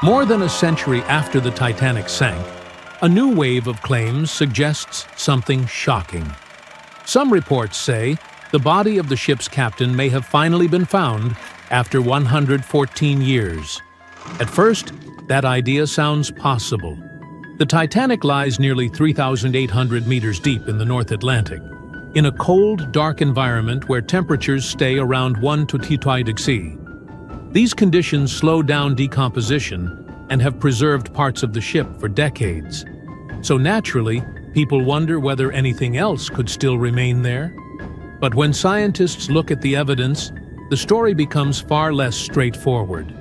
More than a century after the Titanic sank, a new wave of claims suggests something shocking. Some reports say the body of the ship's captain may have finally been found after 114 years. At first, that idea sounds possible. The Titanic lies nearly 3,800 meters deep in the North Atlantic, in a cold, dark environment where temperatures stay around 1 to 2 degrees C. These conditions slow down decomposition and have preserved parts of the ship for decades. So naturally, people wonder whether anything else could still remain there. But when scientists look at the evidence, the story becomes far less straightforward.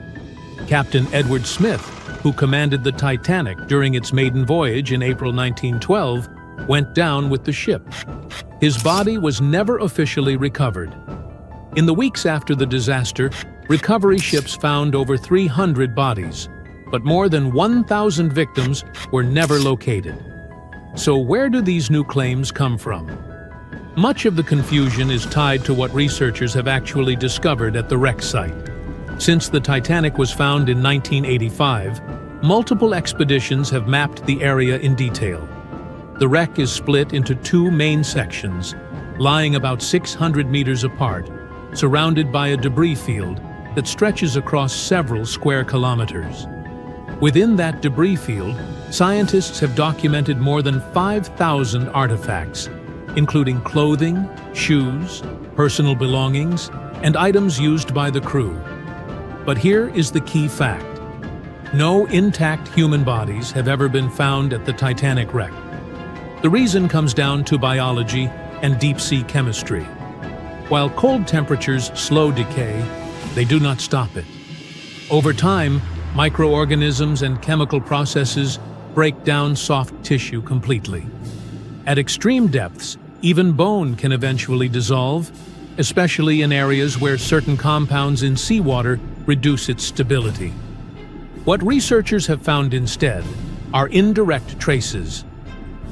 Captain Edward Smith, who commanded the Titanic during its maiden voyage in April 1912, went down with the ship. His body was never officially recovered. In the weeks after the disaster, recovery ships found over 300 bodies, but more than 1,000 victims were never located. So where do these new claims come from? Much of the confusion is tied to what researchers have actually discovered at the wreck site. Since the Titanic was found in 1985, multiple expeditions have mapped the area in detail. The wreck is split into two main sections, lying about 600 meters apart, surrounded by a debris field that stretches across several square kilometers. Within that debris field, scientists have documented more than 5,000 artifacts, including clothing, shoes, personal belongings, and items used by the crew. But here is the key fact. No intact human bodies have ever been found at the Titanic wreck. The reason comes down to biology and deep-sea chemistry. While cold temperatures slow decay, they do not stop it. Over time, microorganisms and chemical processes break down soft tissue completely. At extreme depths, even bone can eventually dissolve, especially in areas where certain compounds in seawater reduce its stability. What researchers have found instead are indirect traces.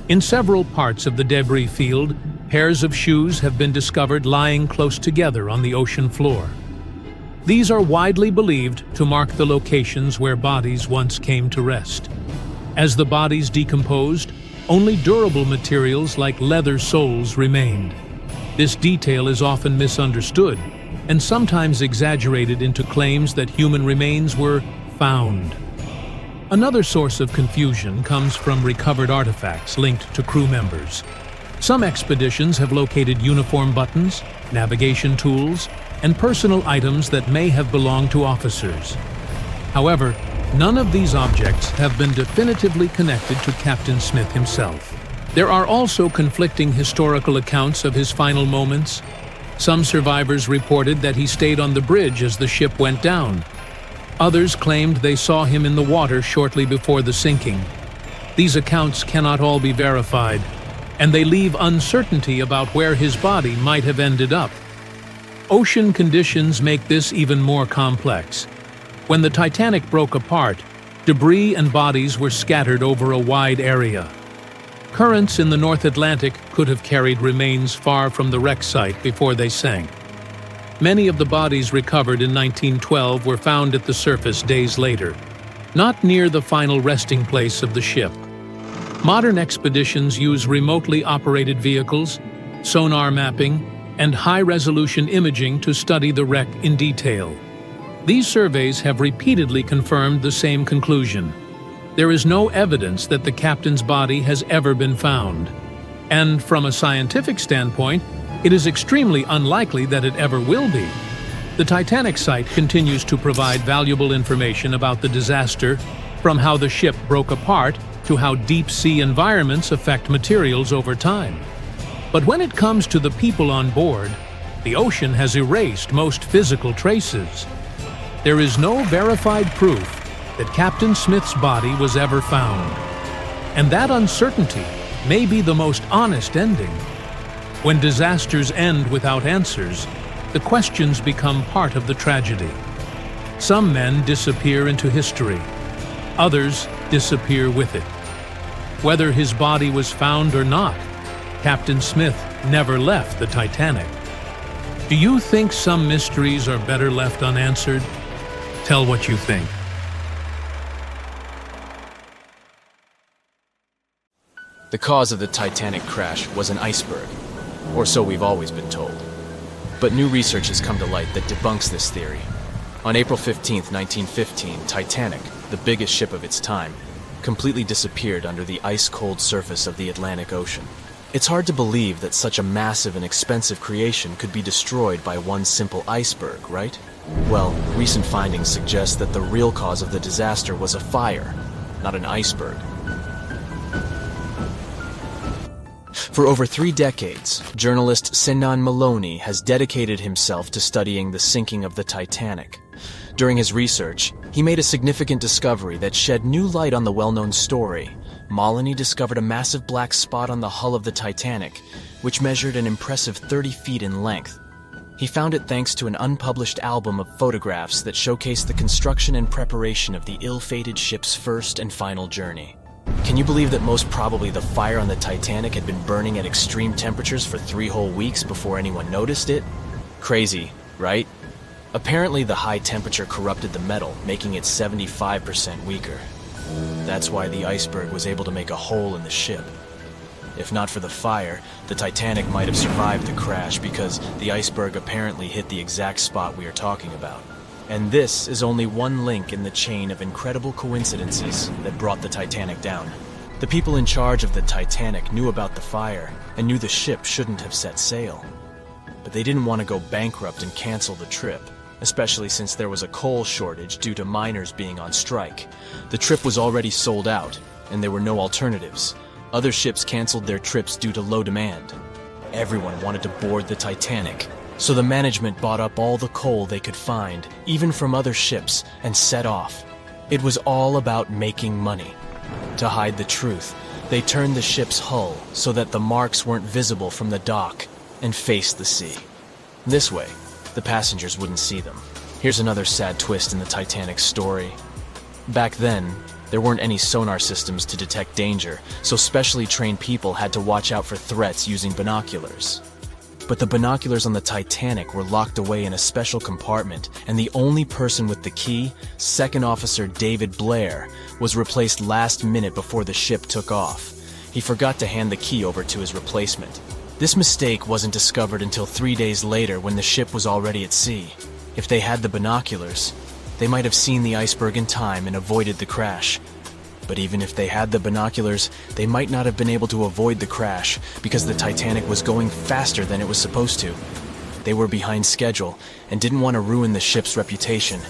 In several parts of the debris field, pairs of shoes have been discovered lying close together on the ocean floor. These are widely believed to mark the locations where bodies once came to rest. As the bodies decomposed, only durable materials like leather soles remained. This detail is often misunderstood and sometimes exaggerated into claims that human remains were found. Another source of confusion comes from recovered artifacts linked to crew members. Some expeditions have located uniform buttons, navigation tools, and personal items that may have belonged to officers. However, none of these objects have been definitively connected to Captain Smith himself. There are also conflicting historical accounts of his final moments. Some survivors reported that he stayed on the bridge as the ship went down. Others claimed they saw him in the water shortly before the sinking. These accounts cannot all be verified, and they leave uncertainty about where his body might have ended up. Ocean conditions make this even more complex. When the Titanic broke apart, debris and bodies were scattered over a wide area. Currents in the North Atlantic could have carried remains far from the wreck site before they sank. Many of the bodies recovered in 1912 were found at the surface days later, not near the final resting place of the ship. Modern expeditions use remotely operated vehicles, sonar mapping, and high-resolution imaging to study the wreck in detail. These surveys have repeatedly confirmed the same conclusion. There is no evidence that the captain's body has ever been found. And from a scientific standpoint, it is extremely unlikely that it ever will be. The Titanic site continues to provide valuable information about the disaster, from how the ship broke apart to how deep-sea environments affect materials over time. But when it comes to the people on board, the ocean has erased most physical traces. There is no verified proof that Captain Smith's body was ever found. And that uncertainty may be the most honest ending. When disasters end without answers, the questions become part of the tragedy. Some men disappear into history. Others disappear with it. Whether his body was found or not, Captain Smith never left the Titanic. Do you think some mysteries are better left unanswered? Tell what you think. The cause of the Titanic crash was an iceberg, or so we've always been told. But new research has come to light that debunks this theory. On April 15, 1915, Titanic, the biggest ship of its time, completely disappeared under the ice-cold surface of the Atlantic Ocean. It's hard to believe that such a massive and expensive creation could be destroyed by one simple iceberg, right? Well, recent findings suggest that the real cause of the disaster was a fire, not an iceberg. For over 3 decades, journalist Sinan Maloney has dedicated himself to studying the sinking of the Titanic. During his research, he made a significant discovery that shed new light on the well-known story. Maloney discovered a massive black spot on the hull of the Titanic, which measured an impressive 30 feet in length. He found it thanks to an unpublished album of photographs that showcased the construction and preparation of the ill-fated ship's first and final journey. Can you believe that most probably the fire on the Titanic had been burning at extreme temperatures for 3 whole weeks before anyone noticed it? Crazy, right? Apparently the high temperature corrupted the metal, making it 75% weaker. That's why the iceberg was able to make a hole in the ship. If not for the fire, the Titanic might have survived the crash because the iceberg apparently hit the exact spot we are talking about. And this is only one link in the chain of incredible coincidences that brought the Titanic down. The people in charge of the Titanic knew about the fire and knew the ship shouldn't have set sail. But they didn't want to go bankrupt and cancel the trip, especially since there was a coal shortage due to miners being on strike. The trip was already sold out, and there were no alternatives. Other ships canceled their trips due to low demand. Everyone wanted to board the Titanic, so the management bought up all the coal they could find, even from other ships, and set off. It was all about making money. To hide the truth, they turned the ship's hull so that the marks weren't visible from the dock and faced the sea. This way, the passengers wouldn't see them. Here's another sad twist in the Titanic story. Back then, there weren't any sonar systems to detect danger, so specially trained people had to watch out for threats using binoculars. But the binoculars on the Titanic were locked away in a special compartment, and the only person with the key, Second Officer David Blair, was replaced last minute before the ship took off. He forgot to hand the key over to his replacement. This mistake wasn't discovered until 3 days later when the ship was already at sea. If they had the binoculars, they might have seen the iceberg in time and avoided the crash. But even if they had the binoculars, they might not have been able to avoid the crash because the Titanic was going faster than it was supposed to. They were behind schedule and didn't want to ruin the ship's reputation,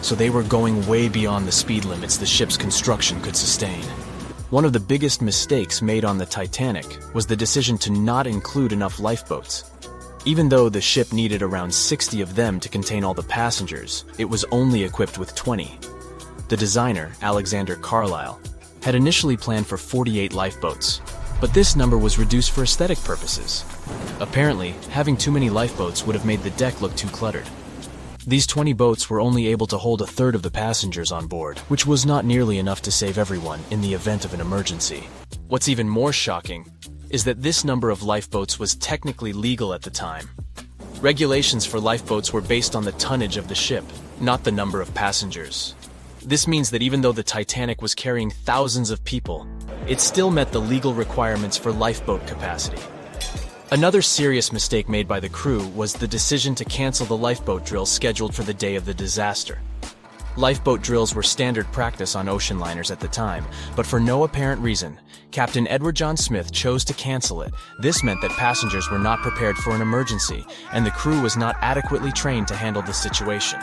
so they were going way beyond the speed limits the ship's construction could sustain. One of the biggest mistakes made on the Titanic was the decision to not include enough lifeboats. Even though the ship needed around 60 of them to contain all the passengers, it was only equipped with 20. The designer, Alexander Carlisle, had initially planned for 48 lifeboats, but this number was reduced for aesthetic purposes. Apparently, having too many lifeboats would have made the deck look too cluttered. These 20 boats were only able to hold a third of the passengers on board, which was not nearly enough to save everyone in the event of an emergency. What's even more shocking is that this number of lifeboats was technically legal at the time. Regulations for lifeboats were based on the tonnage of the ship, not the number of passengers. This means that even though the Titanic was carrying thousands of people, it still met the legal requirements for lifeboat capacity. Another serious mistake made by the crew was the decision to cancel the lifeboat drill scheduled for the day of the disaster. Lifeboat drills were standard practice on ocean liners at the time, but for no apparent reason, Captain Edward John Smith chose to cancel it. This meant that passengers were not prepared for an emergency, and the crew was not adequately trained to handle the situation.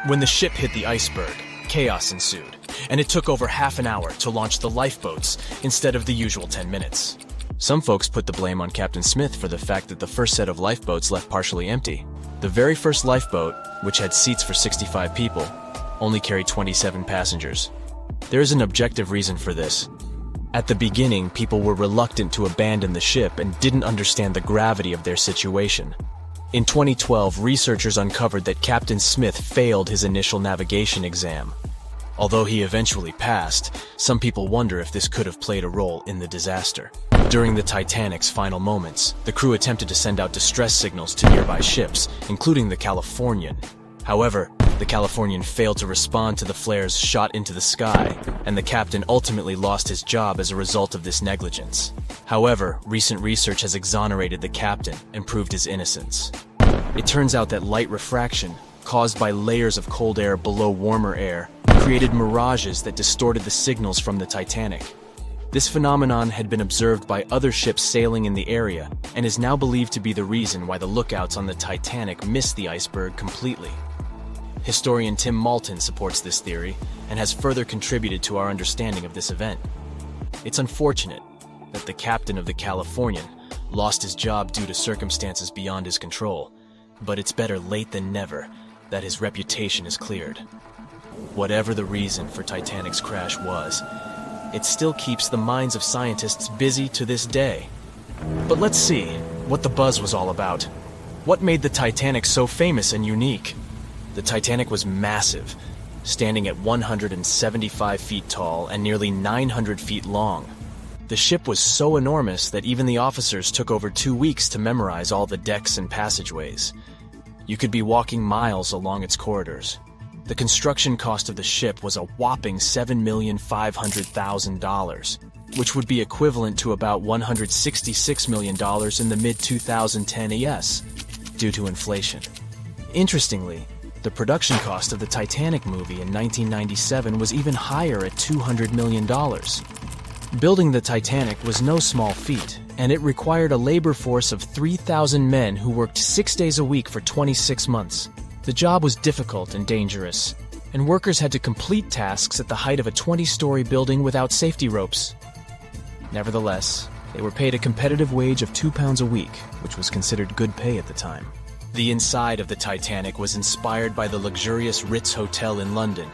When the ship hit the iceberg, chaos ensued, and it took over half an hour to launch the lifeboats instead of the usual 10 minutes. Some folks put the blame on Captain Smith for the fact that the first set of lifeboats left partially empty. The very first lifeboat, which had seats for 65 people, only carried 27 passengers. There is an objective reason for this. At the beginning, people were reluctant to abandon the ship and didn't understand the gravity of their situation. In 2012, researchers uncovered that Captain Smith failed his initial navigation exam. Although he eventually passed, some people wonder if this could have played a role in the disaster. During the Titanic's final moments, the crew attempted to send out distress signals to nearby ships, including the Californian. However, The Californian failed to respond to the flares shot into the sky, and the captain ultimately lost his job as a result of this negligence. However, recent research has exonerated the captain and proved his innocence. It turns out that light refraction, caused by layers of cold air below warmer air, created mirages that distorted the signals from the Titanic. This phenomenon had been observed by other ships sailing in the area and is now believed to be the reason why the lookouts on the Titanic missed the iceberg completely. Historian Tim Malton supports this theory and has further contributed to our understanding of this event. It's unfortunate that the captain of the Californian lost his job due to circumstances beyond his control, but it's better late than never that his reputation is cleared. Whatever the reason for Titanic's crash was, it still keeps the minds of scientists busy to this day. But let's see what the buzz was all about. What made the Titanic so famous and unique? The Titanic was massive, standing at 175 feet tall and nearly 900 feet long. The ship was so enormous that even the officers took over 2 weeks to memorize all the decks and passageways. You could be walking miles along its corridors. The construction cost of the ship was a whopping $7,500,000, which would be equivalent to about $166 million in the mid-2010 ES, due to inflation. Interestingly, the production cost of the Titanic movie in 1997 was even higher at $200 million. Building the Titanic was no small feat, and it required a labor force of 3,000 men who worked 6 days a week for 26 months. The job was difficult and dangerous, and workers had to complete tasks at the height of a 20-story building without safety ropes. Nevertheless, they were paid a competitive wage of £2 a week, which was considered good pay at the time. The inside of the Titanic was inspired by the luxurious Ritz Hotel in London.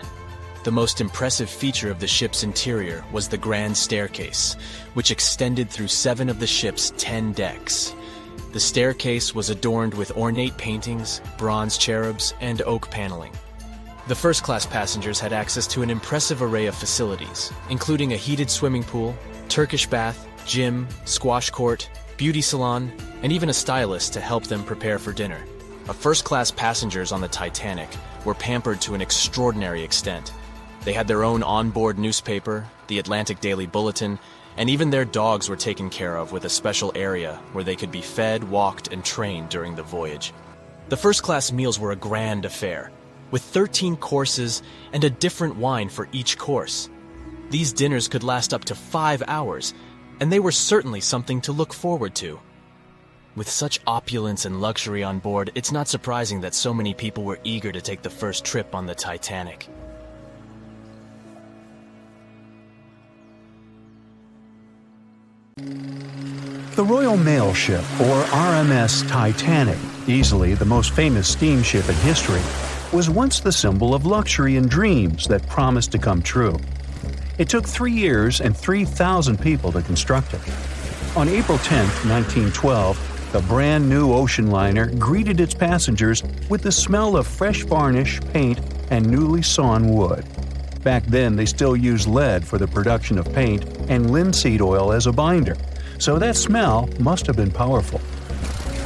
The most impressive feature of the ship's interior was the grand staircase, which extended through 7 of the ship's 10 decks. The staircase was adorned with ornate paintings, bronze cherubs, and oak paneling. The first-class passengers had access to an impressive array of facilities, including a heated swimming pool, Turkish bath, gym, squash court, beauty salon, and even a stylist to help them prepare for dinner. First-class passengers on the Titanic were pampered to an extraordinary extent. They had their own onboard newspaper, the Atlantic Daily Bulletin, and even their dogs were taken care of with a special area where they could be fed, walked, and trained during the voyage. The first-class meals were a grand affair, with 13 courses and a different wine for each course. These dinners could last up to 5 hours, and they were certainly something to look forward to. With such opulence and luxury on board, it's not surprising that so many people were eager to take the first trip on the Titanic. The Royal Mail Ship, or RMS Titanic, easily the most famous steamship in history, was once the symbol of luxury and dreams that promised to come true. It took 3 years and 3,000 people to construct it. On April 10, 1912, the brand new ocean liner greeted its passengers with the smell of fresh varnish, paint, and newly sawn wood. Back then, they still used lead for the production of paint and linseed oil as a binder, so that smell must have been powerful.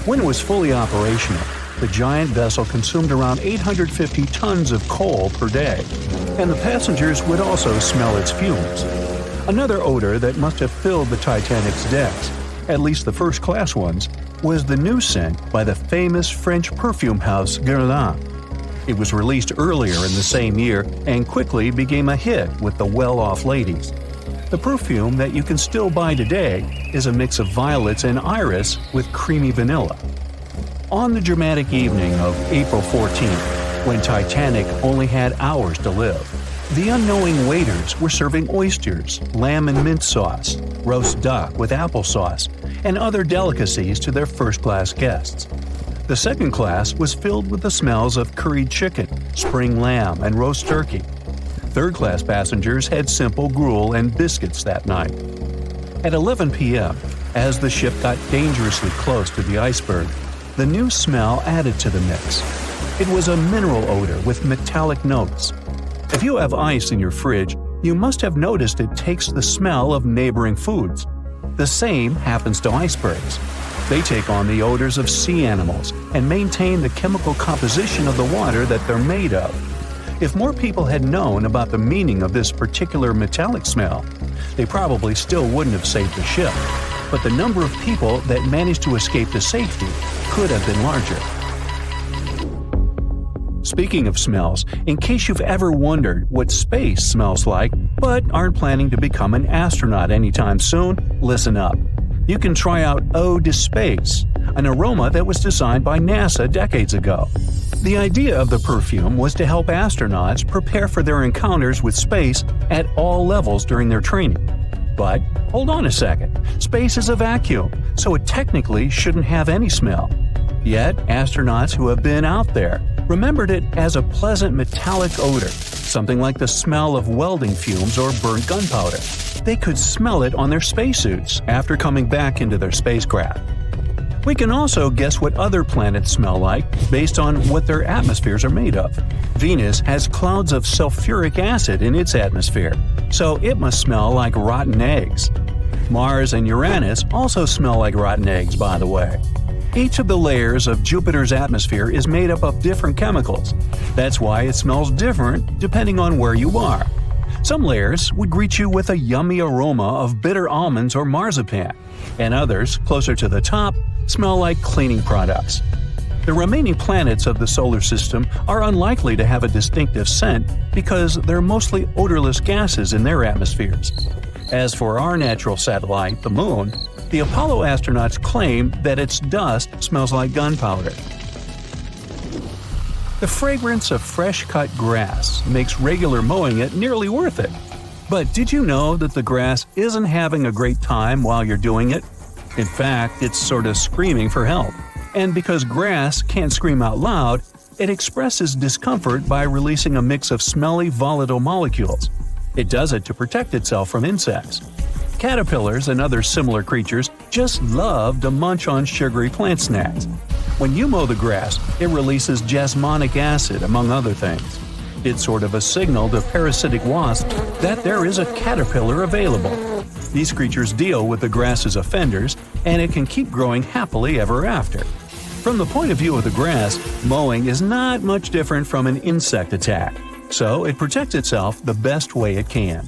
When it was fully operational, the giant vessel consumed around 850 tons of coal per day, and the passengers would also smell its fumes. Another odor that must have filled the Titanic's decks, at least the first-class ones, was the new scent by the famous French perfume house Guerlain. It was released earlier in the same year and quickly became a hit with the well-off ladies. The perfume that you can still buy today is a mix of violets and iris with creamy vanilla. On the dramatic evening of April 14th, when Titanic only had hours to live, the unknowing waiters were serving oysters, lamb and mint sauce, roast duck with applesauce, and other delicacies to their first-class guests. The second class was filled with the smells of curried chicken, spring lamb, and roast turkey. Third-class passengers had simple gruel and biscuits that night. At 11 p.m., as the ship got dangerously close to the iceberg, the new smell added to the mix. It was a mineral odor with metallic notes. If you have ice in your fridge, you must have noticed it takes the smell of neighboring foods. The same happens to icebergs. They take on the odors of sea animals, and maintain the chemical composition of the water that they're made of. If more people had known about the meaning of this particular metallic smell, they probably still wouldn't have saved the ship, but the number of people that managed to escape to safety could have been larger. Speaking of smells, in case you've ever wondered what space smells like but aren't planning to become an astronaut anytime soon, listen up. You can try out Eau de Space, an aroma that was designed by NASA decades ago. The idea of the perfume was to help astronauts prepare for their encounters with space at all levels during their training. But hold on a second, space is a vacuum, so it technically shouldn't have any smell. Yet, astronauts who have been out there remembered it as a pleasant metallic odor, something like the smell of welding fumes or burnt gunpowder. They could smell it on their spacesuits after coming back into their spacecraft. We can also guess what other planets smell like based on what their atmospheres are made of. Venus has clouds of sulfuric acid in its atmosphere, so it must smell like rotten eggs. Mars and Uranus also smell like rotten eggs, by the way. Each of the layers of Jupiter's atmosphere is made up of different chemicals. That's why it smells different depending on where you are. Some layers would greet you with a yummy aroma of bitter almonds or marzipan, and others, closer to the top, smell like cleaning products. The remaining planets of the solar system are unlikely to have a distinctive scent because they're mostly odorless gases in their atmospheres. As for our natural satellite, the Moon, the Apollo astronauts claim that its dust smells like gunpowder. The fragrance of fresh-cut grass makes regular mowing it nearly worth it. But did you know that the grass isn't having a great time while you're doing it? In fact, it's sort of screaming for help. And because grass can't scream out loud, it expresses discomfort by releasing a mix of smelly, volatile molecules. It does it to protect itself from insects. Caterpillars and other similar creatures just love to munch on sugary plant snacks. When you mow the grass, it releases jasmonic acid, among other things. It's sort of a signal to parasitic wasps that there is a caterpillar available. These creatures deal with the grass's offenders, and it can keep growing happily ever after. From the point of view of the grass, mowing is not much different from an insect attack, so it protects itself the best way it can.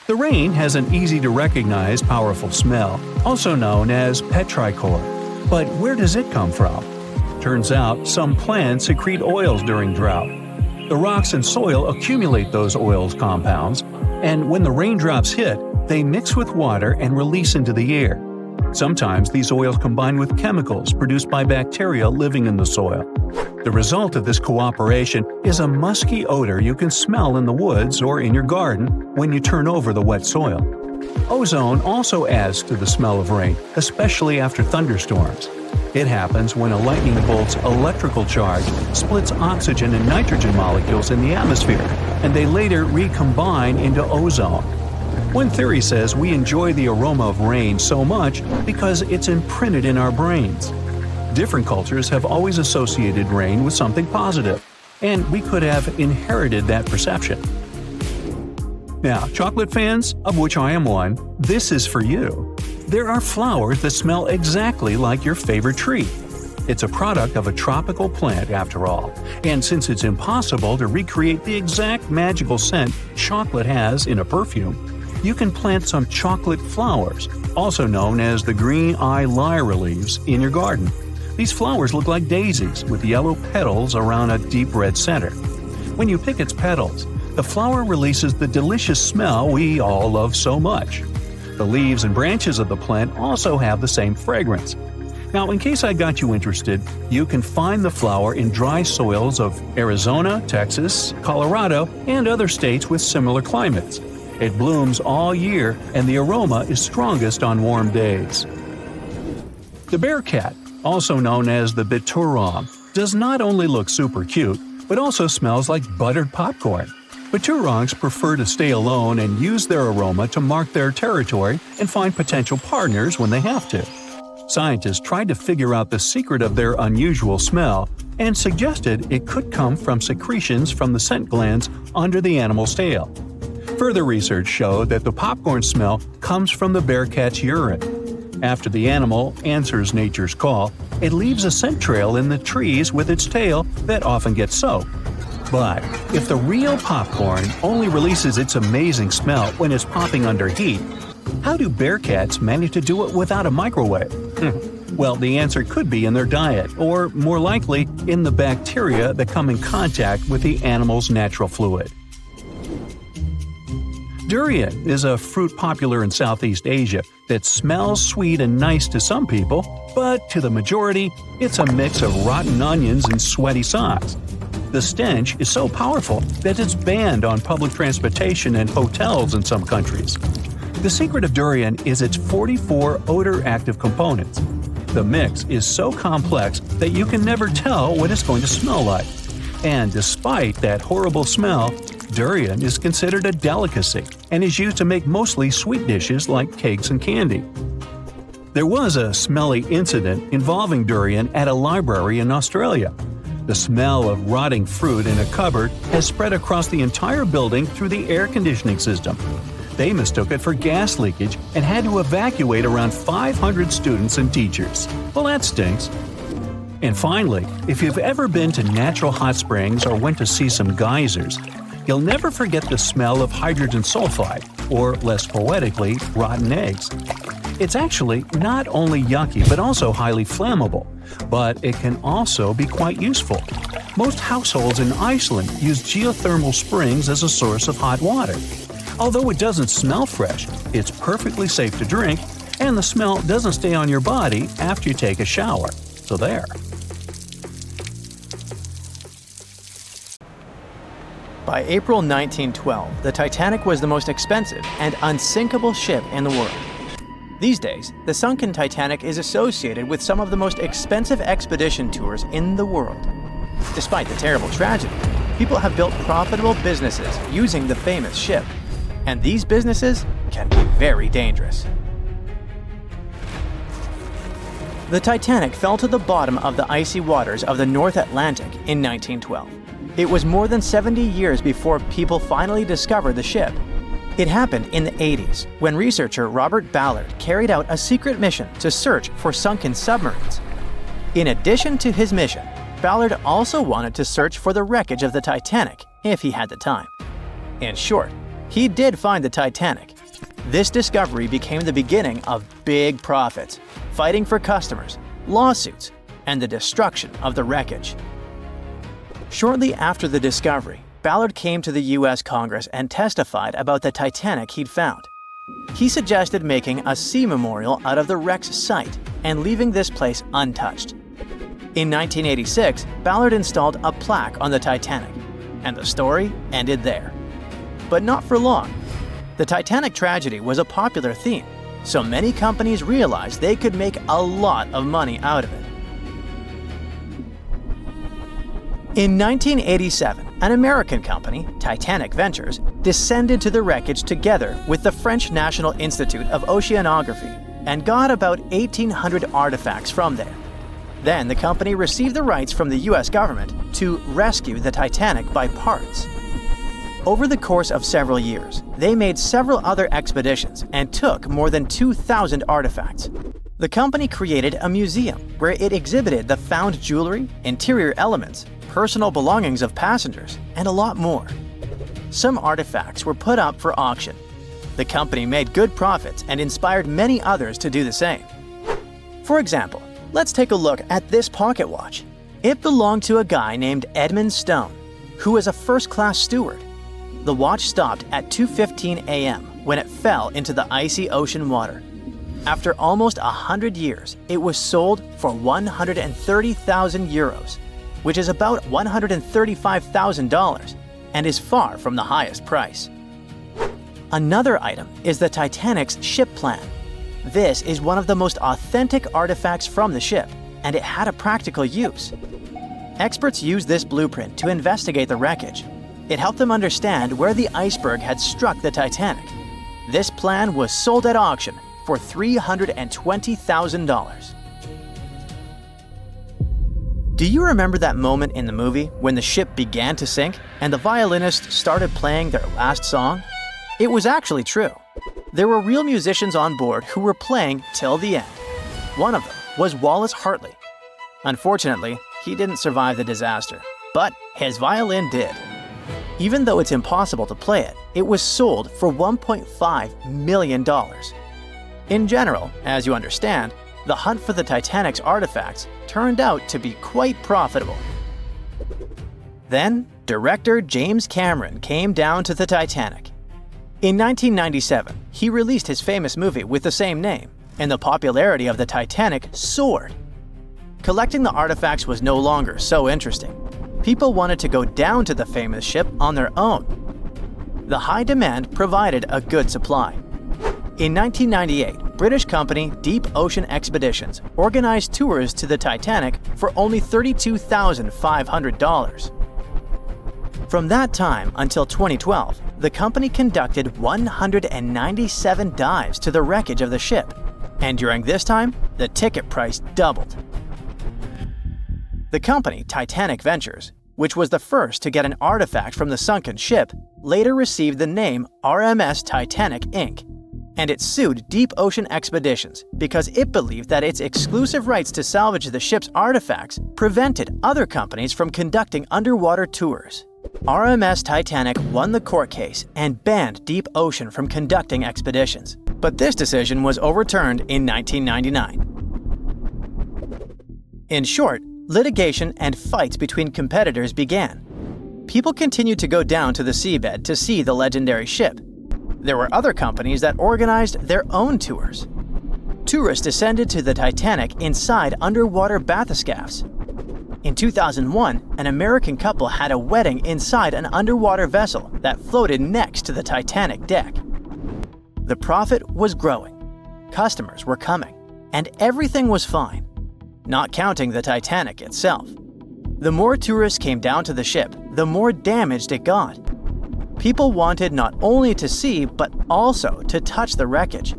The rain has an easy-to-recognize powerful smell, also known as petrichor. But where does it come from? Turns out some plants secrete oils during drought. The rocks and soil accumulate those oils compounds, and when the raindrops hit, they mix with water and release into the air. Sometimes these oils combine with chemicals produced by bacteria living in the soil. The result of this cooperation is a musky odor you can smell in the woods or in your garden when you turn over the wet soil. Ozone also adds to the smell of rain, especially after thunderstorms. It happens when a lightning bolt's electrical charge splits oxygen and nitrogen molecules in the atmosphere, and they later recombine into ozone. One theory says we enjoy the aroma of rain so much because it's imprinted in our brains. Different cultures have always associated rain with something positive, and we could have inherited that perception. Now, chocolate fans, of which I am one, this is for you. There are flowers that smell exactly like your favorite tree. It's a product of a tropical plant, after all, and since it's impossible to recreate the exact magical scent chocolate has in a perfume, you can plant some chocolate flowers, also known as the green eye lyra leaves, in your garden. These flowers look like daisies with yellow petals around a deep red center. When you pick its petals, the flower releases the delicious smell we all love so much. The leaves and branches of the plant also have the same fragrance. Now, in case I got you interested, you can find the flower in dry soils of Arizona, Texas, Colorado, and other states with similar climates. It blooms all year, and the aroma is strongest on warm days. The bear cat, also known as the biturong, does not only look super cute, but also smells like buttered popcorn. Biturongs prefer to stay alone and use their aroma to mark their territory and find potential partners when they have to. Scientists tried to figure out the secret of their unusual smell and suggested it could come from secretions from the scent glands under the animal's tail. Further research showed that the popcorn smell comes from the bear cat's urine. After the animal answers nature's call, It leaves a scent trail in the trees with its tail that often gets soaked. But if the real popcorn only releases its amazing smell when it's popping under heat, how do bearcats manage to do it without a microwave? Well, the answer could be in their diet, or more likely, in the bacteria that come in contact with the animal's natural fluid. Durian is a fruit popular in Southeast Asia that smells sweet and nice to some people, but to the majority, it's a mix of rotten onions and sweaty socks. The stench is so powerful that it's banned on public transportation and hotels in some countries. The secret of durian is its 44 odor-active components. The mix is so complex that you can never tell what it's going to smell like. And despite that horrible smell, durian is considered a delicacy and is used to make mostly sweet dishes like cakes and candy. There was a smelly incident involving durian at a library in Australia. The smell of rotting fruit in a cupboard has spread across the entire building through the air conditioning system. They mistook it for gas leakage and had to evacuate around 500 students and teachers. Well, that stinks. And finally, if you've ever been to natural hot springs or went to see some geysers, you'll never forget the smell of hydrogen sulfide, or less poetically, rotten eggs. It's actually not only yucky but also highly flammable, but it can also be quite useful. Most households in Iceland use geothermal springs as a source of hot water. Although it doesn't smell fresh, it's perfectly safe to drink, and the smell doesn't stay on your body after you take a shower. So there. By April 1912, the Titanic was the most expensive and unsinkable ship in the world. These days, the sunken Titanic is associated with some of the most expensive expedition tours in the world. Despite the terrible tragedy, people have built profitable businesses using the famous ship, and these businesses can be very dangerous. The Titanic fell to the bottom of the icy waters of the North Atlantic in 1912. It was more than 70 years before people finally discovered the ship. It happened in the 80s, when researcher Robert Ballard carried out a secret mission to search for sunken submarines. In addition to his mission, Ballard also wanted to search for the wreckage of the Titanic if he had the time. In short, he did find the Titanic. This discovery became the beginning of big profits, fighting for customers, lawsuits, and the destruction of the wreckage. Shortly after the discovery, Ballard came to the U.S. Congress and testified about the Titanic he'd found. He suggested making a sea memorial out of the wreck's site and leaving this place untouched. In 1986, Ballard installed a plaque on the Titanic, and the story ended there. But not for long. The Titanic tragedy was a popular theme, so many companies realized they could make a lot of money out of it. In 1987, an American company, Titanic Ventures, descended to the wreckage together with the French National Institute of Oceanography and got about 1,800 artifacts from there. Then the company received the rights from the US government to rescue the Titanic by parts. Over the course of several years, they made several other expeditions and took more than 2,000 artifacts. The company created a museum where it exhibited the found jewelry, interior elements, personal belongings of passengers, and a lot more. Some artifacts were put up for auction. The company made good profits and inspired many others to do the same. For example, let's take a look at this pocket watch. It belonged to a guy named Edmund Stone, who was a first-class steward. The watch stopped at 2:15 a.m. when it fell into the icy ocean water. After almost 100 years, it was sold for 130,000 euros, which is about $135,000, and is far from the highest price. Another item is the Titanic's ship plan. This is one of the most authentic artifacts from the ship, and it had a practical use. Experts used this blueprint to investigate the wreckage. It helped them understand where the iceberg had struck the Titanic. This plan was sold at auction for $320,000. Do you remember that moment in the movie when the ship began to sink and the violinists started playing their last song? It was actually true. There were real musicians on board who were playing till the end. One of them was Wallace Hartley. Unfortunately, he didn't survive the disaster, but his violin did. Even though it's impossible to play it, it was sold for $1.5 million. In general, as you understand, the hunt for the Titanic's artifacts turned out to be quite profitable. Then, director James Cameron came down to the Titanic. In 1997, he released his famous movie with the same name, and the popularity of the Titanic soared. Collecting the artifacts was no longer so interesting. People wanted to go down to the famous ship on their own. The high demand provided a good supply. In 1998, British company Deep Ocean Expeditions organized tours to the Titanic for only $32,500. From that time until 2012, the company conducted 197 dives to the wreckage of the ship, and during this time, the ticket price doubled. The company Titanic Ventures, which was the first to get an artifact from the sunken ship, later received the name RMS Titanic Inc., and it sued Deep Ocean Expeditions because it believed that its exclusive rights to salvage the ship's artifacts prevented other companies from conducting underwater tours. RMS Titanic won the court case and banned Deep Ocean from conducting expeditions, but this decision was overturned in 1999. In short, litigation and fights between competitors began. People continued to go down to the seabed to see the legendary ship. There were other companies that organized their own tours. Tourists descended to the Titanic inside underwater bathyscaphs. In 2001, an American couple had a wedding inside an underwater vessel that floated next to the Titanic deck. The profit was growing, customers were coming, and everything was fine, not counting the Titanic itself. The more tourists came down to the ship, the more damaged it got. People wanted not only to see, but also to touch the wreckage.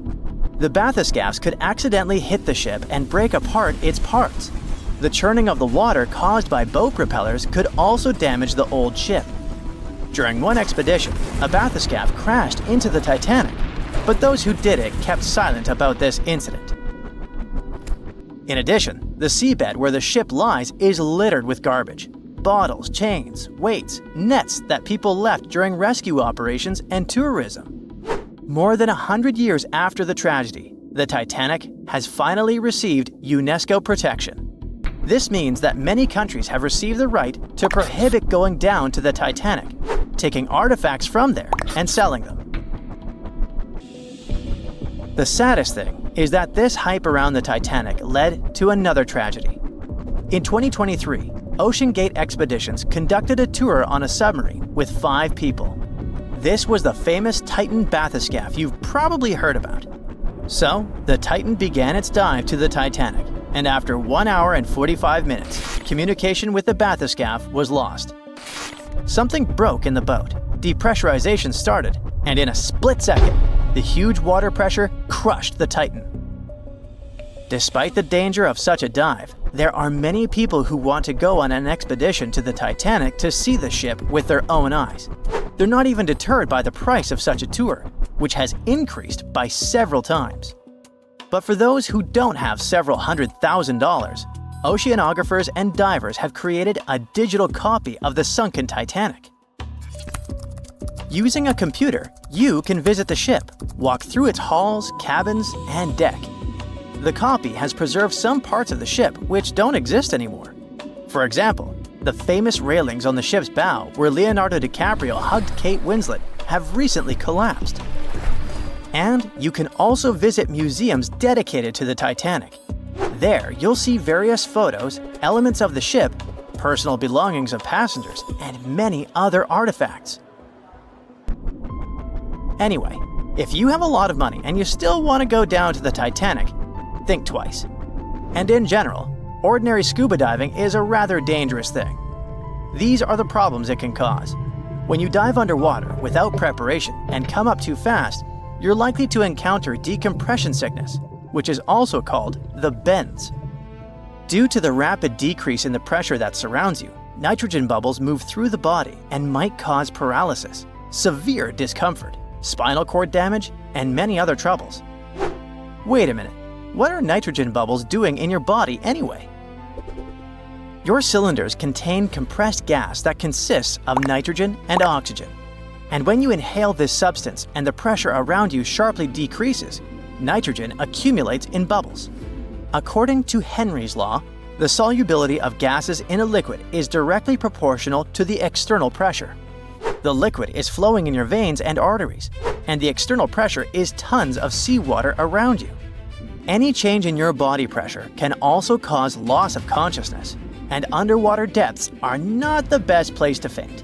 The bathyscaphs could accidentally hit the ship and break apart its parts. The churning of the water caused by boat propellers could also damage the old ship. During one expedition, a bathyscaph crashed into the Titanic, but those who did it kept silent about this incident. In addition, the seabed where the ship lies is littered with garbage. Bottles, chains, weights, nets that people left during rescue operations and tourism. More than 100 years after the tragedy, the Titanic has finally received UNESCO protection. This means that many countries have received the right to prohibit going down to the Titanic, taking artifacts from there and selling them. The saddest thing is that this hype around the Titanic led to another tragedy. In 2023, OceanGate Expeditions conducted a tour on a submarine with 5 people. This was the famous Titan bathyscaph you've probably heard about. So, the Titan began its dive to the Titanic, and after 1 hour and 45 minutes, communication with the bathyscaph was lost. Something broke in the boat, depressurization started, and in a split second, the huge water pressure crushed the Titan. Despite the danger of such a dive, there are many people who want to go on an expedition to the Titanic to see the ship with their own eyes. They're not even deterred by the price of such a tour, which has increased by several times. But for those who don't have several $100,000, oceanographers and divers have created a digital copy of the sunken Titanic. Using a computer, you can visit the ship, walk through its halls, cabins, and deck. The copy has preserved some parts of the ship which don't exist anymore. For example, the famous railings on the ship's bow where Leonardo DiCaprio hugged Kate Winslet have recently collapsed. And you can also visit museums dedicated to the Titanic. There, you'll see various photos, elements of the ship, personal belongings of passengers, and many other artifacts. Anyway, if you have a lot of money and you still want to go down to the Titanic, think twice. And in general, ordinary scuba diving is a rather dangerous thing. These are the problems it can cause. When you dive underwater without preparation and come up too fast, you're likely to encounter decompression sickness, which is also called the bends. Due to the rapid decrease in the pressure that surrounds you, nitrogen bubbles move through the body and might cause paralysis, severe discomfort, spinal cord damage, and many other troubles. Wait a minute, what are nitrogen bubbles doing in your body anyway? Your cylinders contain compressed gas that consists of nitrogen and oxygen. And when you inhale this substance and the pressure around you sharply decreases, nitrogen accumulates in bubbles. According to Henry's law, the solubility of gases in a liquid is directly proportional to the external pressure. The liquid is flowing in your veins and arteries, and the external pressure is tons of seawater around you. Any change in your body pressure can also cause loss of consciousness, and underwater depths are not the best place to faint.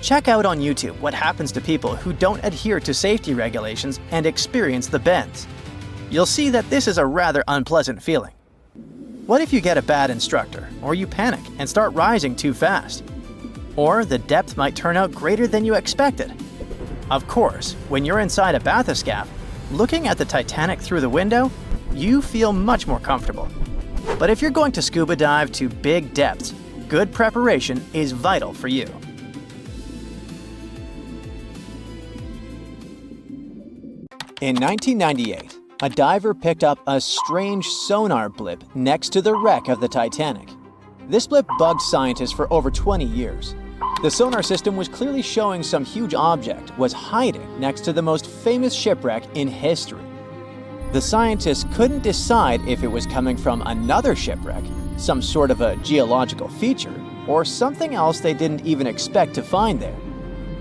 Check out on YouTube what happens to people who don't adhere to safety regulations and experience the bends. You'll see that this is a rather unpleasant feeling. What if you get a bad instructor, or you panic and start rising too fast? Or the depth might turn out greater than you expected. Of course, when you're inside a bathyscaphe, looking at the Titanic through the window, you feel much more comfortable. But if you're going to scuba dive to big depths, good preparation is vital for you. In 1998, a diver picked up a strange sonar blip next to the wreck of the Titanic. This blip bugged scientists for over 20 years. The sonar system was clearly showing some huge object was hiding next to the most famous shipwreck in history. The scientists couldn't decide if it was coming from another shipwreck, some sort of a geological feature, or something else they didn't even expect to find there.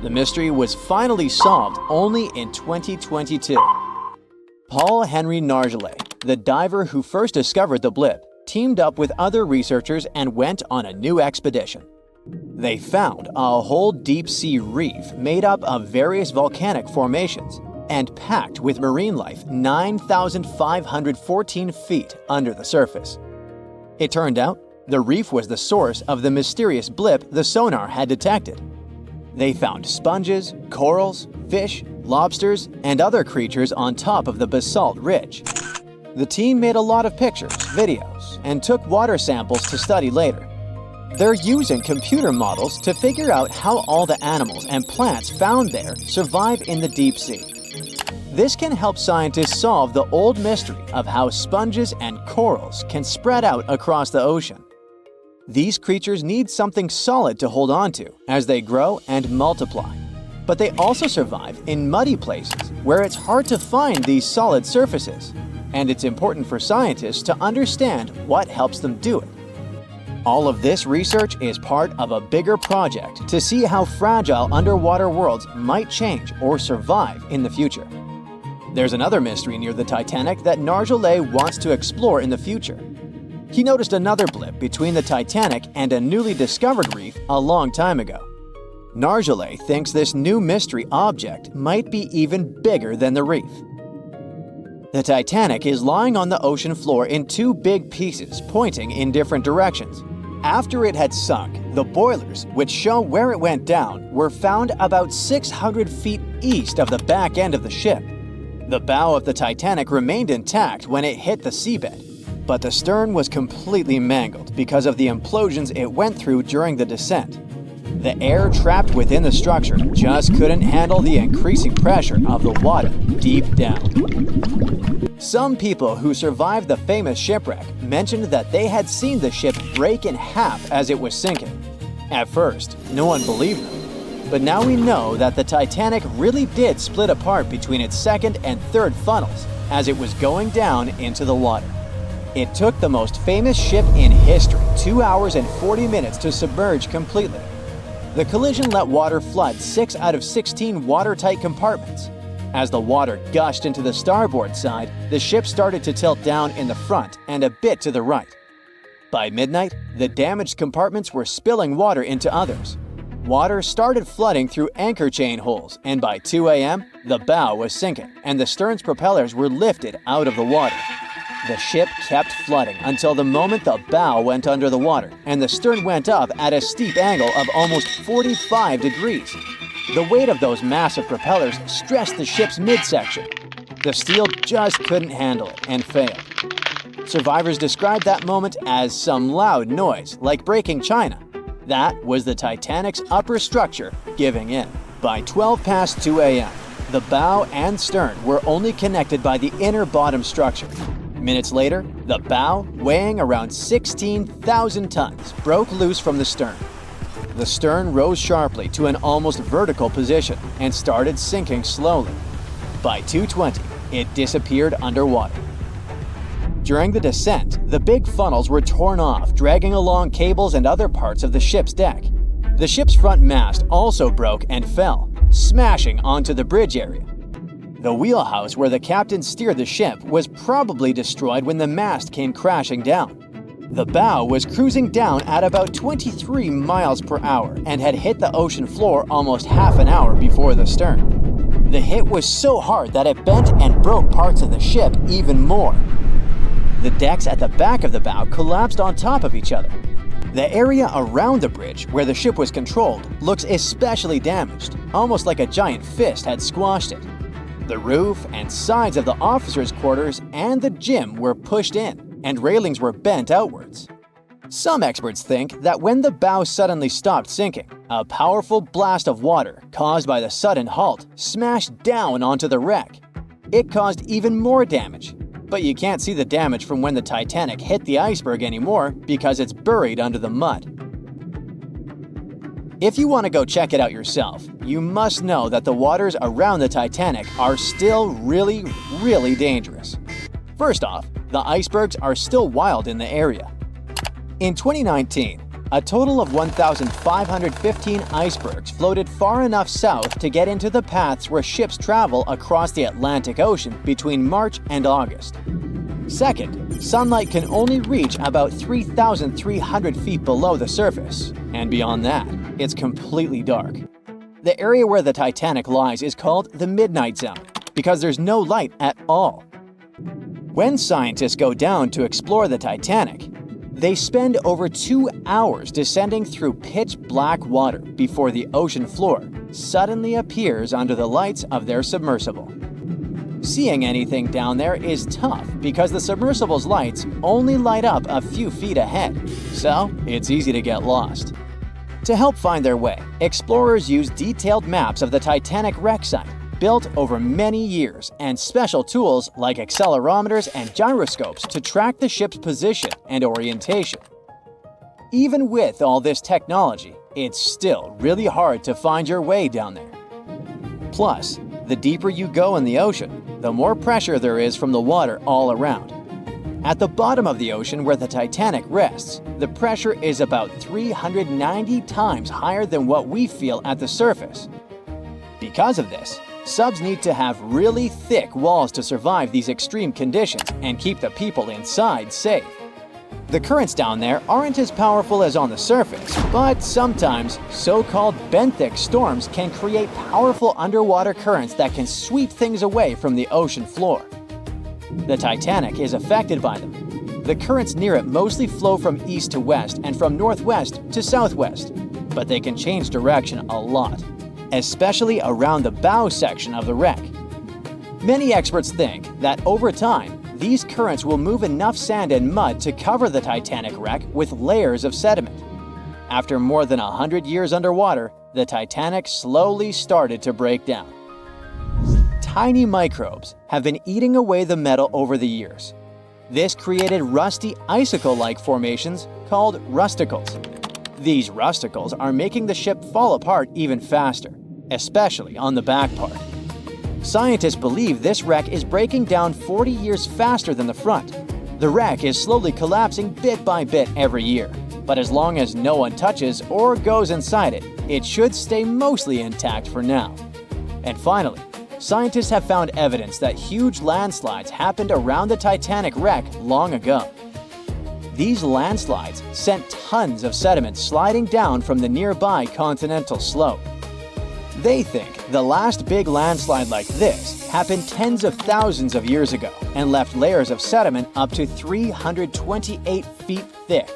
The mystery was finally solved only in 2022. Paul Henry Nargeolet, the diver who first discovered the blip, teamed up with other researchers and went on a new expedition. They found a whole deep-sea reef made up of various volcanic formations and packed with marine life 9,514 feet under the surface. It turned out the reef was the source of the mysterious blip the sonar had detected. They found sponges, corals, fish, lobsters, and other creatures on top of the basalt ridge. The team made a lot of pictures, videos, and took water samples to study later. They're using computer models to figure out how all the animals and plants found there survive in the deep sea. This can help scientists solve the old mystery of how sponges and corals can spread out across the ocean. These creatures need something solid to hold on to as they grow and multiply. But they also survive in muddy places where it's hard to find these solid surfaces. And it's important for scientists to understand what helps them do it. All of this research is part of a bigger project to see how fragile underwater worlds might change or survive in the future. There's another mystery near the Titanic that Nargeolet wants to explore in the future. He noticed another blip between the Titanic and a newly discovered reef a long time ago. Nargeolet thinks this new mystery object might be even bigger than the reef. The Titanic is lying on the ocean floor in two big pieces pointing in different directions. After it had sunk, the boilers, which show where it went down, were found about 600 feet east of the back end of the ship. The bow of the Titanic remained intact when it hit the seabed, but the stern was completely mangled because of the implosions it went through during the descent. The air trapped within the structure just couldn't handle the increasing pressure of the water deep down. Some people who survived the famous shipwreck mentioned that they had seen the ship break in half as it was sinking. At first, no one believed them. But now we know that the Titanic really did split apart between its second and third funnels as it was going down into the water. It took the most famous ship in history 2 hours and 40 minutes to submerge completely. The collision let water flood 6 out of 16 watertight compartments. As the water gushed into the starboard side, the ship started to tilt down in the front and a bit to the right. By midnight, the damaged compartments were spilling water into others. Water started flooding through anchor chain holes, and by 2 a.m., the bow was sinking and the stern's propellers were lifted out of the water. The ship kept flooding until the moment the bow went under the water and the stern went up at a steep angle of almost 45 degrees. The weight of those massive propellers stressed the ship's midsection. The steel just couldn't handle it and failed. Survivors described that moment as some loud noise, like breaking china. That was the Titanic's upper structure giving in. By 12 past 2 a.m., the bow and stern were only connected by the inner bottom structure, Minutes later, the bow, weighing around 16,000 tons, broke loose from the stern. The stern rose sharply to an almost vertical position and started sinking slowly. By 2:20, it disappeared underwater. During the descent, the big funnels were torn off, dragging along cables and other parts of the ship's deck. The ship's front mast also broke and fell, smashing onto the bridge area. The wheelhouse where the captain steered the ship was probably destroyed when the mast came crashing down. The bow was cruising down at about 23 miles per hour and had hit the ocean floor almost half an hour before the stern. The hit was so hard that it bent and broke parts of the ship even more. The decks at the back of the bow collapsed on top of each other. The area around the bridge where the ship was controlled looks especially damaged, almost like a giant fist had squashed it. The roof and sides of the officers' quarters and the gym were pushed in, and railings were bent outwards. Some experts think that when the bow suddenly stopped sinking, a powerful blast of water caused by the sudden halt smashed down onto the wreck. It caused even more damage, but you can't see the damage from when the Titanic hit the iceberg anymore because it's buried under the mud. If you want to go check it out yourself, you must know that the waters around the Titanic are still really, really dangerous. First off, the icebergs are still wild in the area. In 2019, a total of 1,515 icebergs floated far enough south to get into the paths where ships travel across the Atlantic Ocean between March and August. Second, sunlight can only reach about 3,300 feet below the surface, and beyond that, it's completely dark. The area where the Titanic lies is called the Midnight Zone because there's no light at all. When scientists go down to explore the Titanic, they spend over 2 hours descending through pitch-black water before the ocean floor suddenly appears under the lights of their submersible. Seeing anything down there is tough because the submersible's lights only light up a few feet ahead, so it's easy to get lost. To help find their way, explorers use detailed maps of the Titanic wreck site, built over many years, and special tools like accelerometers and gyroscopes to track the ship's position and orientation. Even with all this technology, it's still really hard to find your way down there. Plus, the deeper you go in the ocean, the more pressure there is from the water all around. At the bottom of the ocean where the Titanic rests, the pressure is about 390 times higher than what we feel at the surface. Because of this, subs need to have really thick walls to survive these extreme conditions and keep the people inside safe. The currents down there aren't as powerful as on the surface, but sometimes so-called benthic storms can create powerful underwater currents that can sweep things away from the ocean floor. The Titanic is affected by them. The currents near it mostly flow from east to west and from northwest to southwest, but they can change direction a lot, especially around the bow section of the wreck. Many experts think that over time, these currents will move enough sand and mud to cover the Titanic wreck with layers of sediment. After more than 100 years underwater, the Titanic slowly started to break down. Tiny microbes have been eating away the metal over the years. This created rusty icicle-like formations called rusticles. These rusticles are making the ship fall apart even faster, especially on the back part. Scientists believe this wreck is breaking down 40 years faster than the front. The wreck is slowly collapsing bit by bit every year, but as long as no one touches or goes inside it, it should stay mostly intact for now. And finally, scientists have found evidence that huge landslides happened around the Titanic wreck long ago. These landslides sent tons of sediment sliding down from the nearby continental slope. They think the last big landslide like this happened tens of thousands of years ago and left layers of sediment up to 328 feet thick.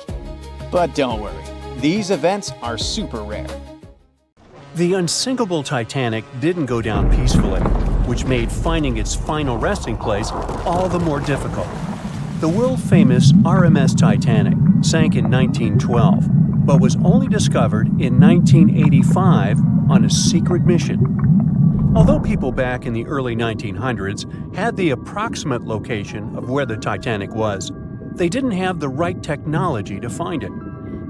But don't worry, these events are super rare. The unsinkable Titanic didn't go down peacefully, which made finding its final resting place all the more difficult. The world-famous RMS Titanic sank in 1912, but was only discovered in 1985 on a secret mission. Although people back in the early 1900s had the approximate location of where the Titanic was, they didn't have the right technology to find it.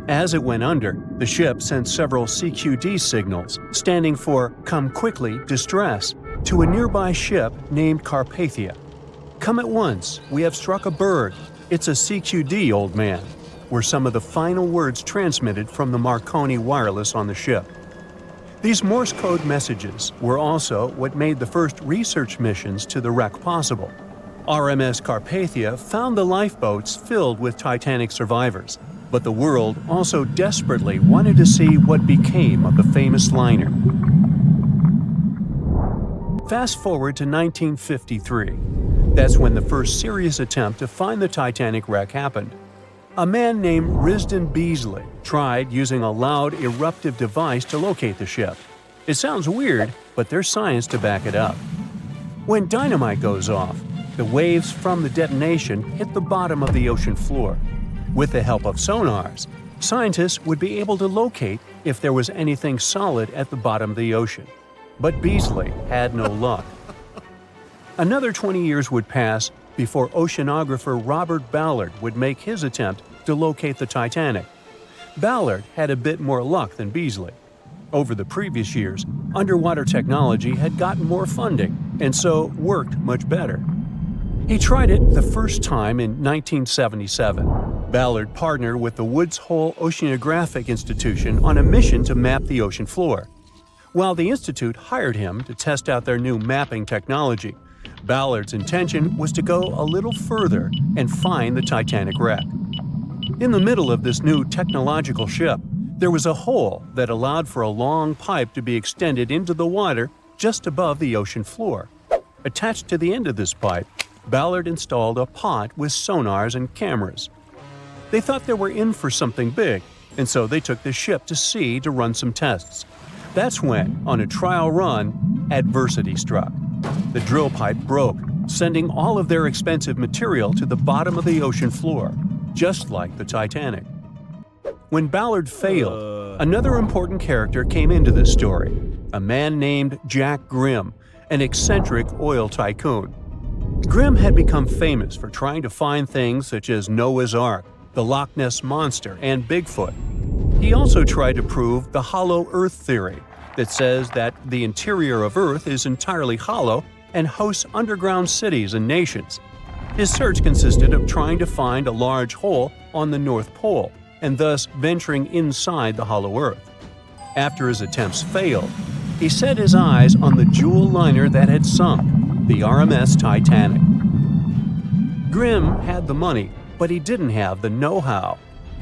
As it went under, the ship sent several CQD signals, standing for Come Quickly, Distress, to a nearby ship named Carpathia. "Come at once, we have struck a berg. It's a CQD, old man," were some of the final words transmitted from the Marconi wireless on the ship. These Morse code messages were also what made the first research missions to the wreck possible. RMS Carpathia found the lifeboats filled with Titanic survivors, but the world also desperately wanted to see what became of the famous liner. Fast forward to 1953. That's when the first serious attempt to find the Titanic wreck happened. A man named Risdon Beasley tried using a loud eruptive device to locate the ship. It sounds weird, but there's science to back it up. When dynamite goes off, the waves from the detonation hit the bottom of the ocean floor. With the help of sonars, scientists would be able to locate if there was anything solid at the bottom of the ocean. But Beasley had no luck. Another 20 years would pass before oceanographer Robert Ballard would make his attempt to locate the Titanic. Ballard had a bit more luck than Beasley. Over the previous years, underwater technology had gotten more funding, and so worked much better. He tried it the first time in 1977. Ballard partnered with the Woods Hole Oceanographic Institution on a mission to map the ocean floor. While the institute hired him to test out their new mapping technology, Ballard's intention was to go a little further and find the Titanic wreck. In the middle of this new technological ship, there was a hole that allowed for a long pipe to be extended into the water just above the ocean floor. Attached to the end of this pipe, Ballard installed a pod with sonars and cameras. They thought they were in for something big, and so they took the ship to sea to run some tests. That's when, on a trial run, adversity struck. The drill pipe broke, sending all of their expensive material to the bottom of the ocean floor, just like the Titanic. When Ballard failed, another important character came into this story, a man named Jack Grimm, an eccentric oil tycoon. Grimm had become famous for trying to find things such as Noah's Ark, the Loch Ness Monster, and Bigfoot. He also tried to prove the hollow Earth theory, that says that the interior of Earth is entirely hollow and hosts underground cities and nations. His search consisted of trying to find a large hole on the North Pole, and thus venturing inside the hollow Earth. After his attempts failed, he set his eyes on the jewel liner that had sunk, the RMS Titanic. Grimm had the money, but he didn't have the know-how.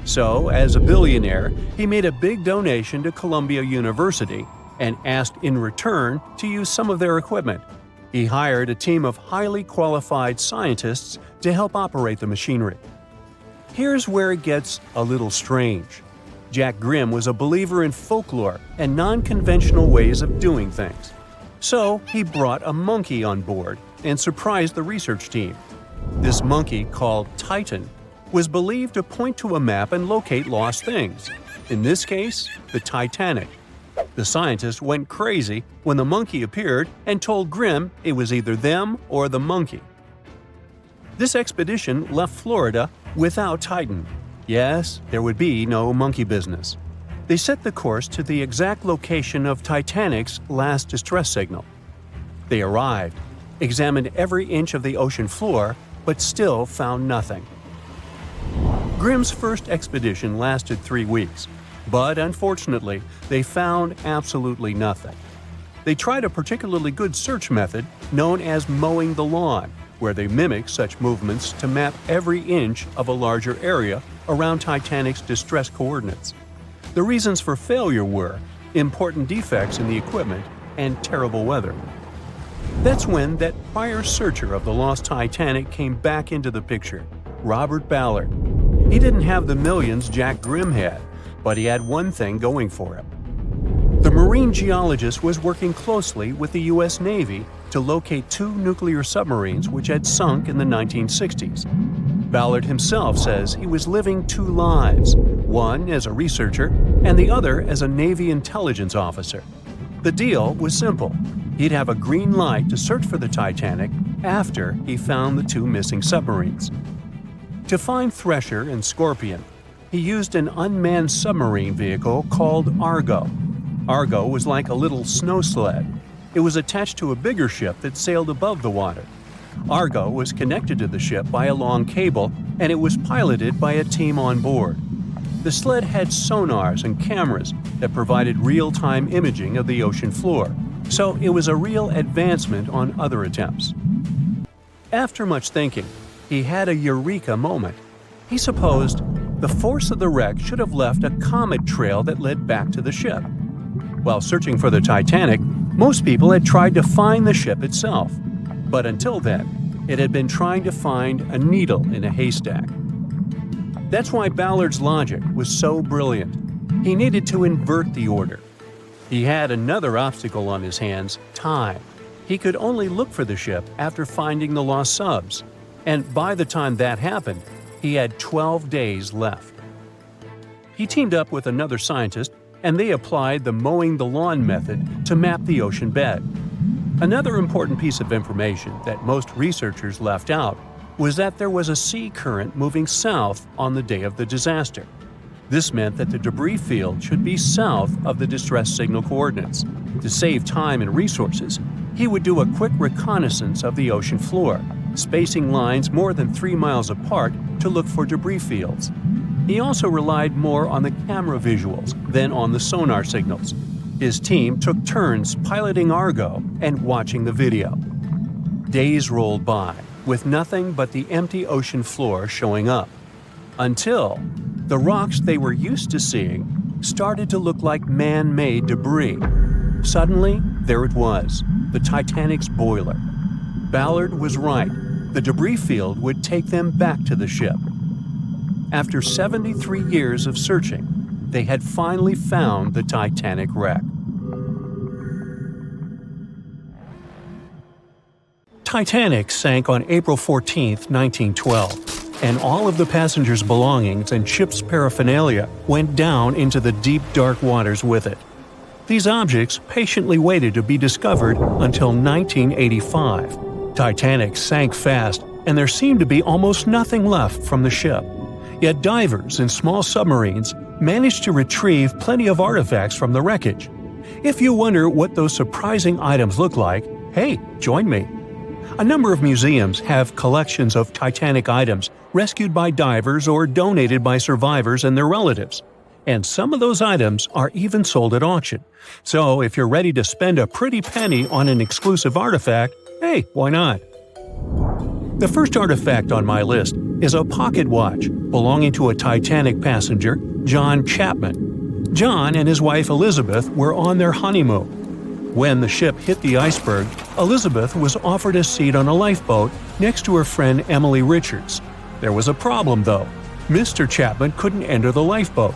So, as a billionaire, he made a big donation to Columbia University and asked in return to use some of their equipment. He hired a team of highly qualified scientists to help operate the machinery. Here's where it gets a little strange. Jack Grimm was a believer in folklore and non-conventional ways of doing things. So he brought a monkey on board and surprised the research team. This monkey, called Titan, was believed to point to a map and locate lost things. In this case, the Titanic. The scientists went crazy when the monkey appeared and told Grimm it was either them or the monkey. This expedition left Florida without Titan. Yes, there would be no monkey business. They set the course to the exact location of Titanic's last distress signal. They arrived, examined every inch of the ocean floor, but still found nothing. Grimm's first expedition lasted 3 weeks, but unfortunately, they found absolutely nothing. They tried a particularly good search method known as mowing the lawn, where they mimic such movements to map every inch of a larger area around Titanic's distress coordinates. The reasons for failure were important defects in the equipment and terrible weather. That's when that prior searcher of the lost Titanic came back into the picture, Robert Ballard. He didn't have the millions Jack Grimm had, but he had one thing going for him. The marine geologist was working closely with the U.S. Navy to locate 2 nuclear submarines which had sunk in the 1960s. Ballard himself says he was living 2 lives, one as a researcher and the other as a Navy intelligence officer. The deal was simple. He'd have a green light to search for the Titanic after he found the two missing submarines. To find Thresher and Scorpion, he used an unmanned submarine vehicle called Argo. Argo was like a little snow sled. It was attached to a bigger ship that sailed above the water. Argo was connected to the ship by a long cable, and it was piloted by a team on board. The sled had sonars and cameras that provided real-time imaging of the ocean floor, so it was a real advancement on other attempts. After much thinking, he had a eureka moment. He supposed the force of the wreck should have left a comet trail that led back to the ship. While searching for the Titanic, most people had tried to find the ship itself. But until then, it had been trying to find a needle in a haystack. That's why Ballard's logic was so brilliant. He needed to invert the order. He had another obstacle on his hands: time. He could only look for the ship after finding the lost subs, and by the time that happened, he had 12 days left. He teamed up with another scientist, and they applied the mowing the lawn method to map the ocean bed. Another important piece of information that most researchers left out was that there was a sea current moving south on the day of the disaster. This meant that the debris field should be south of the distress signal coordinates. To save time and resources, he would do a quick reconnaissance of the ocean floor, spacing lines more than 3 miles apart to look for debris fields. He also relied more on the camera visuals than on the sonar signals. His team took turns piloting Argo and watching the video. Days rolled by, with nothing but the empty ocean floor showing up. Until the rocks they were used to seeing started to look like man-made debris. Suddenly, there it was, the Titanic's boiler. Ballard was right. The debris field would take them back to the ship. After 73 years of searching, they had finally found the Titanic wreck. Titanic sank on April 14, 1912, and all of the passengers' belongings and ship's paraphernalia went down into the deep, dark waters with it. These objects patiently waited to be discovered until 1985. Titanic sank fast, and there seemed to be almost nothing left from the ship. Yet divers in small submarines managed to retrieve plenty of artifacts from the wreckage. If you wonder what those surprising items look like, hey, join me. A number of museums have collections of Titanic items rescued by divers or donated by survivors and their relatives. And some of those items are even sold at auction. So if you're ready to spend a pretty penny on an exclusive artifact, hey, why not? The first artifact on my list is a pocket watch belonging to a Titanic passenger, John Chapman. John and his wife Elizabeth were on their honeymoon. When the ship hit the iceberg, Elizabeth was offered a seat on a lifeboat next to her friend Emily Richards. There was a problem, though. Mr. Chapman couldn't enter the lifeboat.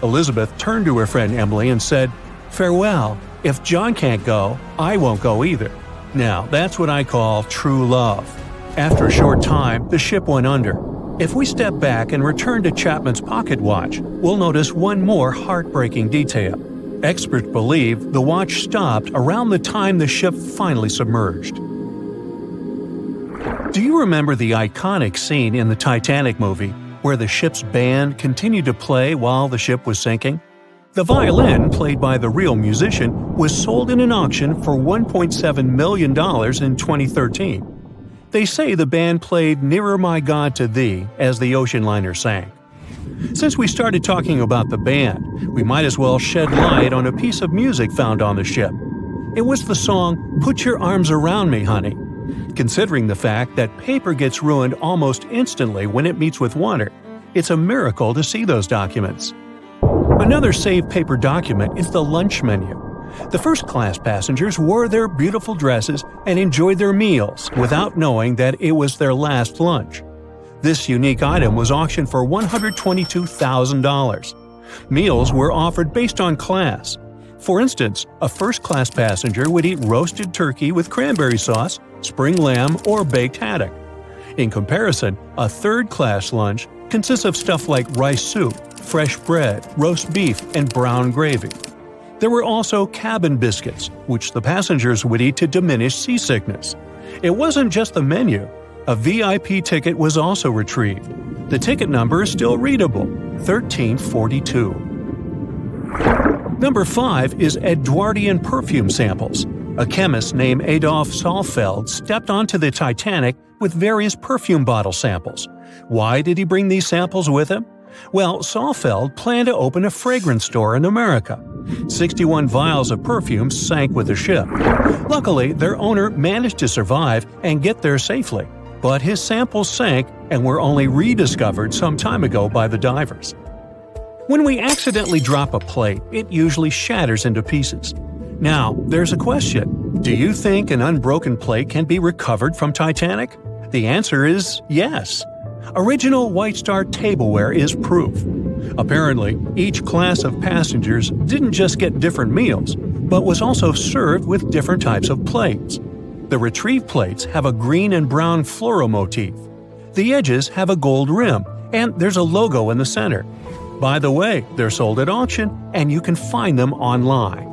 Elizabeth turned to her friend Emily and said, "Farewell. If John can't go, I won't go either." Now, that's what I call true love. After a short time, the ship went under. If we step back and return to Chapman's pocket watch, we'll notice one more heartbreaking detail. Experts believe the watch stopped around the time the ship finally submerged. Do you remember the iconic scene in the Titanic movie where the ship's band continued to play while the ship was sinking? The violin, played by the real musician, was sold in an auction for $1.7 million in 2013. They say the band played "Nearer My God to Thee" as the ocean liner sank. Since we started talking about the band, we might as well shed light on a piece of music found on the ship. It was the song "Put Your Arms Around Me, Honey." Considering the fact that paper gets ruined almost instantly when it meets with water, it's a miracle to see those documents. Another saved paper document is the lunch menu. The first-class passengers wore their beautiful dresses and enjoyed their meals without knowing that it was their last lunch. This unique item was auctioned for $122,000. Meals were offered based on class. For instance, a first-class passenger would eat roasted turkey with cranberry sauce, spring lamb, or baked haddock. In comparison, a third-class lunch consists of stuff like rice soup, fresh bread, roast beef, and brown gravy. There were also cabin biscuits, which the passengers would eat to diminish seasickness. It wasn't just the menu. A VIP ticket was also retrieved. The ticket number is still readable, 1342. Number 5 is Edwardian perfume samples. A chemist named Adolf Saalfeld stepped onto the Titanic with various perfume bottle samples. Why did he bring these samples with him? Well, Saalfeld planned to open a fragrance store in America. 61 vials of perfume sank with the ship. Luckily, their owner managed to survive and get there safely, but his samples sank and were only rediscovered some time ago by the divers. When we accidentally drop a plate, it usually shatters into pieces. Now, there's a question. Do you think an unbroken plate can be recovered from Titanic? The answer is yes. Original White Star tableware is proof. Apparently, each class of passengers didn't just get different meals, but was also served with different types of plates. The retrieved plates have a green and brown floral motif. The edges have a gold rim, and there's a logo in the center. By the way, they're sold at auction, and you can find them online.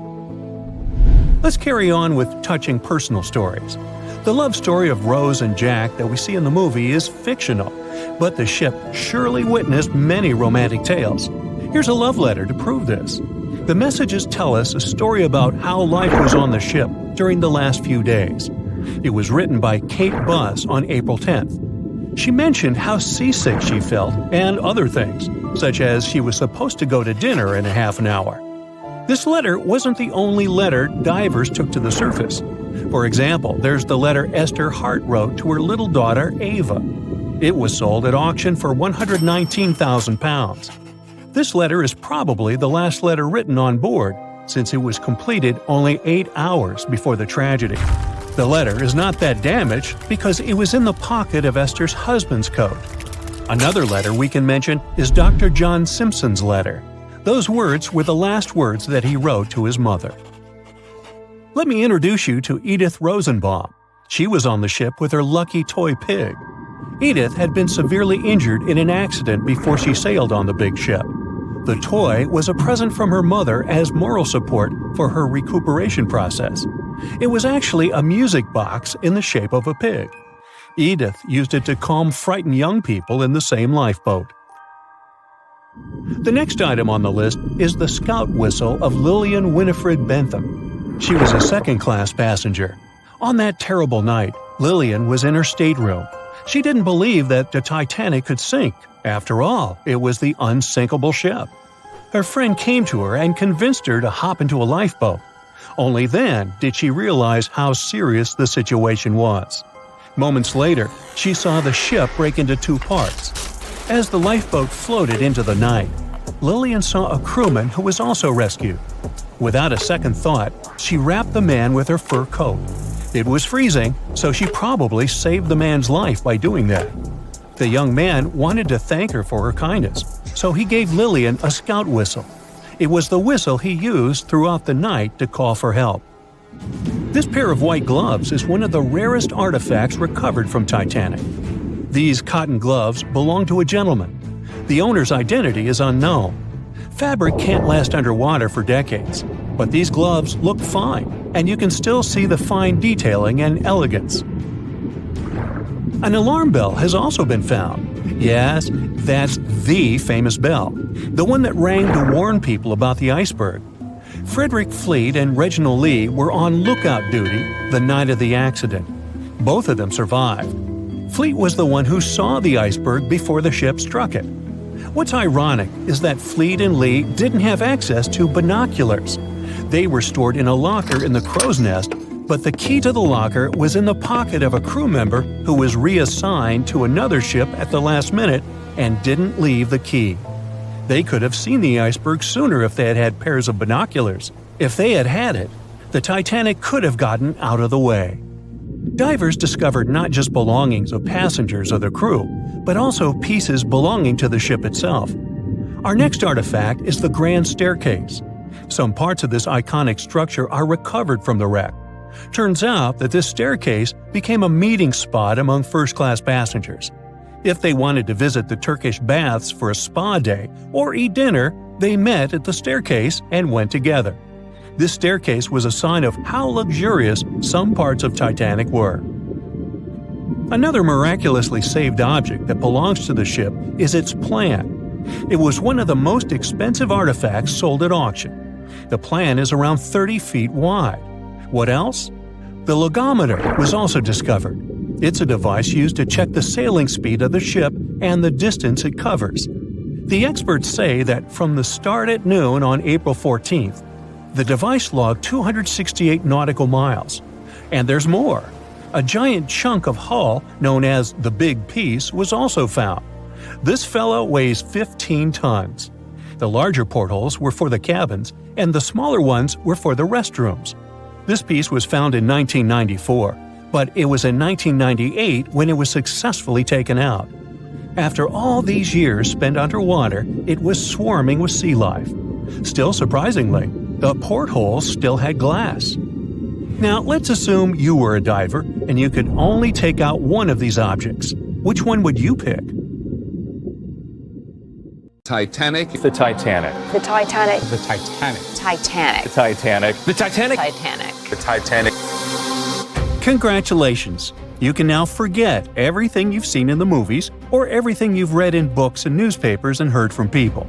Let's carry on with touching personal stories. The love story of Rose and Jack that we see in the movie is fictional, but the ship surely witnessed many romantic tales. Here's a love letter to prove this. The messages tell us a story about how life was on the ship during the last few days. It was written by Kate Buss on April 10th. She mentioned how seasick she felt and other things, such as she was supposed to go to dinner in a half an hour. This letter wasn't the only letter divers took to the surface. For example, there's the letter Esther Hart wrote to her little daughter Ava. It was sold at auction for £119,000. This letter is probably the last letter written on board, since it was completed only 8 hours before the tragedy. The letter is not that damaged because it was in the pocket of Esther's husband's coat. Another letter we can mention is Dr. John Simpson's letter. Those words were the last words that he wrote to his mother. Let me introduce you to Edith Rosenbaum. She was on the ship with her lucky toy pig. Edith had been severely injured in an accident before she sailed on the big ship. The toy was a present from her mother as moral support for her recuperation process. It was actually a music box in the shape of a pig. Edith used it to calm frightened young people in the same lifeboat. The next item on the list is the scout whistle of Lillian Winifred Bentham. She was a second-class passenger. On that terrible night, Lillian was in her stateroom. She didn't believe that the Titanic could sink. After all, it was the unsinkable ship. Her friend came to her and convinced her to hop into a lifeboat. Only then did she realize how serious the situation was. Moments later, she saw the ship break into 2 parts. As the lifeboat floated into the night, Lillian saw a crewman who was also rescued. Without a second thought, she wrapped the man with her fur coat. It was freezing, so she probably saved the man's life by doing that. The young man wanted to thank her for her kindness, so he gave Lillian a scout whistle. It was the whistle he used throughout the night to call for help. This pair of white gloves is one of the rarest artifacts recovered from Titanic. These cotton gloves belong to a gentleman. The owner's identity is unknown. Fabric can't last underwater for decades, but these gloves look fine, and you can still see the fine detailing and elegance. An alarm bell has also been found. Yes, that's the famous bell, the one that rang to warn people about the iceberg. Frederick Fleet and Reginald Lee were on lookout duty the night of the accident. Both of them survived. Fleet was the one who saw the iceberg before the ship struck it. What's ironic is that Fleet and Lee didn't have access to binoculars. They were stored in a locker in the crow's nest, but the key to the locker was in the pocket of a crew member who was reassigned to another ship at the last minute and didn't leave the key. They could have seen the iceberg sooner if they had had pairs of binoculars. If they had had it, the Titanic could have gotten out of the way. Divers discovered not just belongings of passengers or the crew, but also pieces belonging to the ship itself. Our next artifact is the Grand Staircase. Some parts of this iconic structure are recovered from the wreck. Turns out that this staircase became a meeting spot among first-class passengers. If they wanted to visit the Turkish baths for a spa day or eat dinner, they met at the staircase and went together. This staircase was a sign of how luxurious some parts of Titanic were. Another miraculously saved object that belongs to the ship is its plan. It was one of the most expensive artifacts sold at auction. The plan is around 30 feet wide. What else? The logometer was also discovered. It's a device used to check the sailing speed of the ship and the distance it covers. The experts say that from the start at noon on April 14th, the device logged 268 nautical miles. And there's more. A giant chunk of hull, known as the Big Piece, was also found. This fellow weighs 15 tons. The larger portholes were for the cabins, and the smaller ones were for the restrooms. This piece was found in 1994, but it was in 1998 when it was successfully taken out. After all these years spent underwater, it was swarming with sea life. Still surprisingly, the portholes still had glass. Now, let's assume you were a diver and you could only take out one of these objects. Which one would you pick? Titanic. The Titanic. The Titanic. The Titanic. Titanic. The Titanic. The Titanic. Titanic. The Titanic. Congratulations! You can now forget everything you've seen in the movies or everything you've read in books and newspapers and heard from people.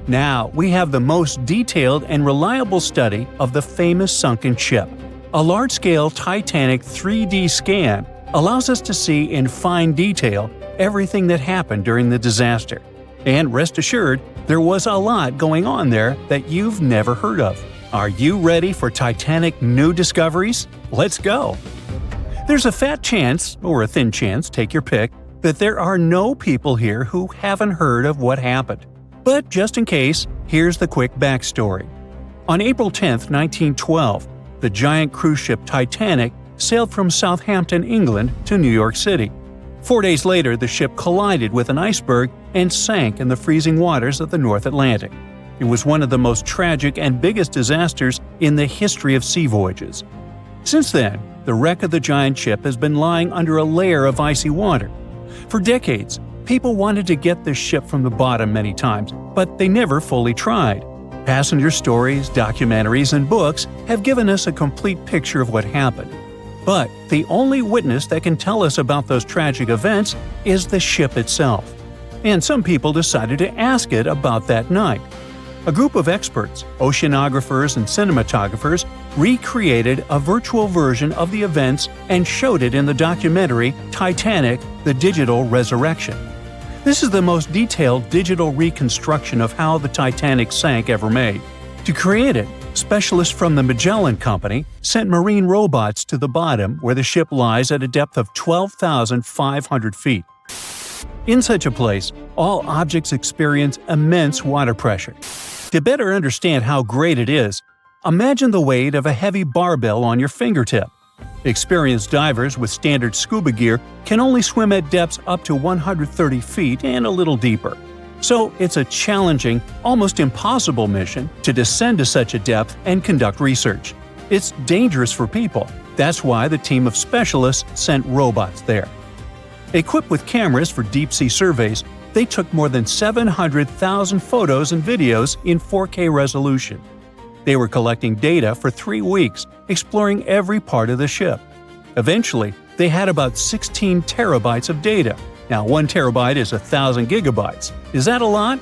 Now we have the most detailed and reliable study of the famous sunken ship. A large-scale Titanic 3D scan allows us to see in fine detail everything that happened during the disaster. And rest assured, there was a lot going on there that you've never heard of. Are you ready for Titanic new discoveries? Let's go! There's a fat chance, or a thin chance, take your pick, that there are no people here who haven't heard of what happened. But just in case, here's the quick backstory. On April 10, 1912, the giant cruise ship Titanic sailed from Southampton, England to New York City. 4 days later, the ship collided with an iceberg and sank in the freezing waters of the North Atlantic. It was one of the most tragic and biggest disasters in the history of sea voyages. Since then, the wreck of the giant ship has been lying under a layer of icy water. For decades, people wanted to get this ship from the bottom many times, but they never fully tried. Passenger stories, documentaries, and books have given us a complete picture of what happened. But the only witness that can tell us about those tragic events is the ship itself. And some people decided to ask it about that night. A group of experts, oceanographers and cinematographers, recreated a virtual version of the events and showed it in the documentary Titanic: The Digital Resurrection. This is the most detailed digital reconstruction of how the Titanic sank ever made. To create it, specialists from the Magellan Company sent marine robots to the bottom where the ship lies at a depth of 12,500 feet. In such a place, all objects experience immense water pressure. To better understand how great it is, imagine the weight of a heavy barbell on your fingertip. Experienced divers with standard scuba gear can only swim at depths up to 130 feet and a little deeper. So it's a challenging, almost impossible mission to descend to such a depth and conduct research. It's dangerous for people. That's why the team of specialists sent robots there. Equipped with cameras for deep-sea surveys, they took more than 700,000 photos and videos in 4K resolution. They were collecting data for 3 weeks, exploring every part of the ship. Eventually, they had about 16 terabytes of data. Now, 1 terabyte is 1,000 gigabytes. Is that a lot?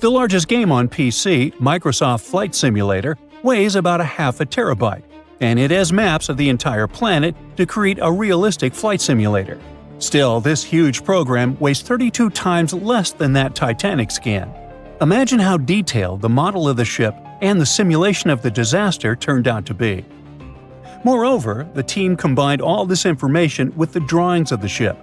The largest game on PC, Microsoft Flight Simulator, weighs about ½ terabyte, and it has maps of the entire planet to create a realistic flight simulator. Still, this huge program weighs 32 times less than that Titanic scan. Imagine how detailed the model of the ship and the simulation of the disaster turned out to be. Moreover, the team combined all this information with the drawings of the ship.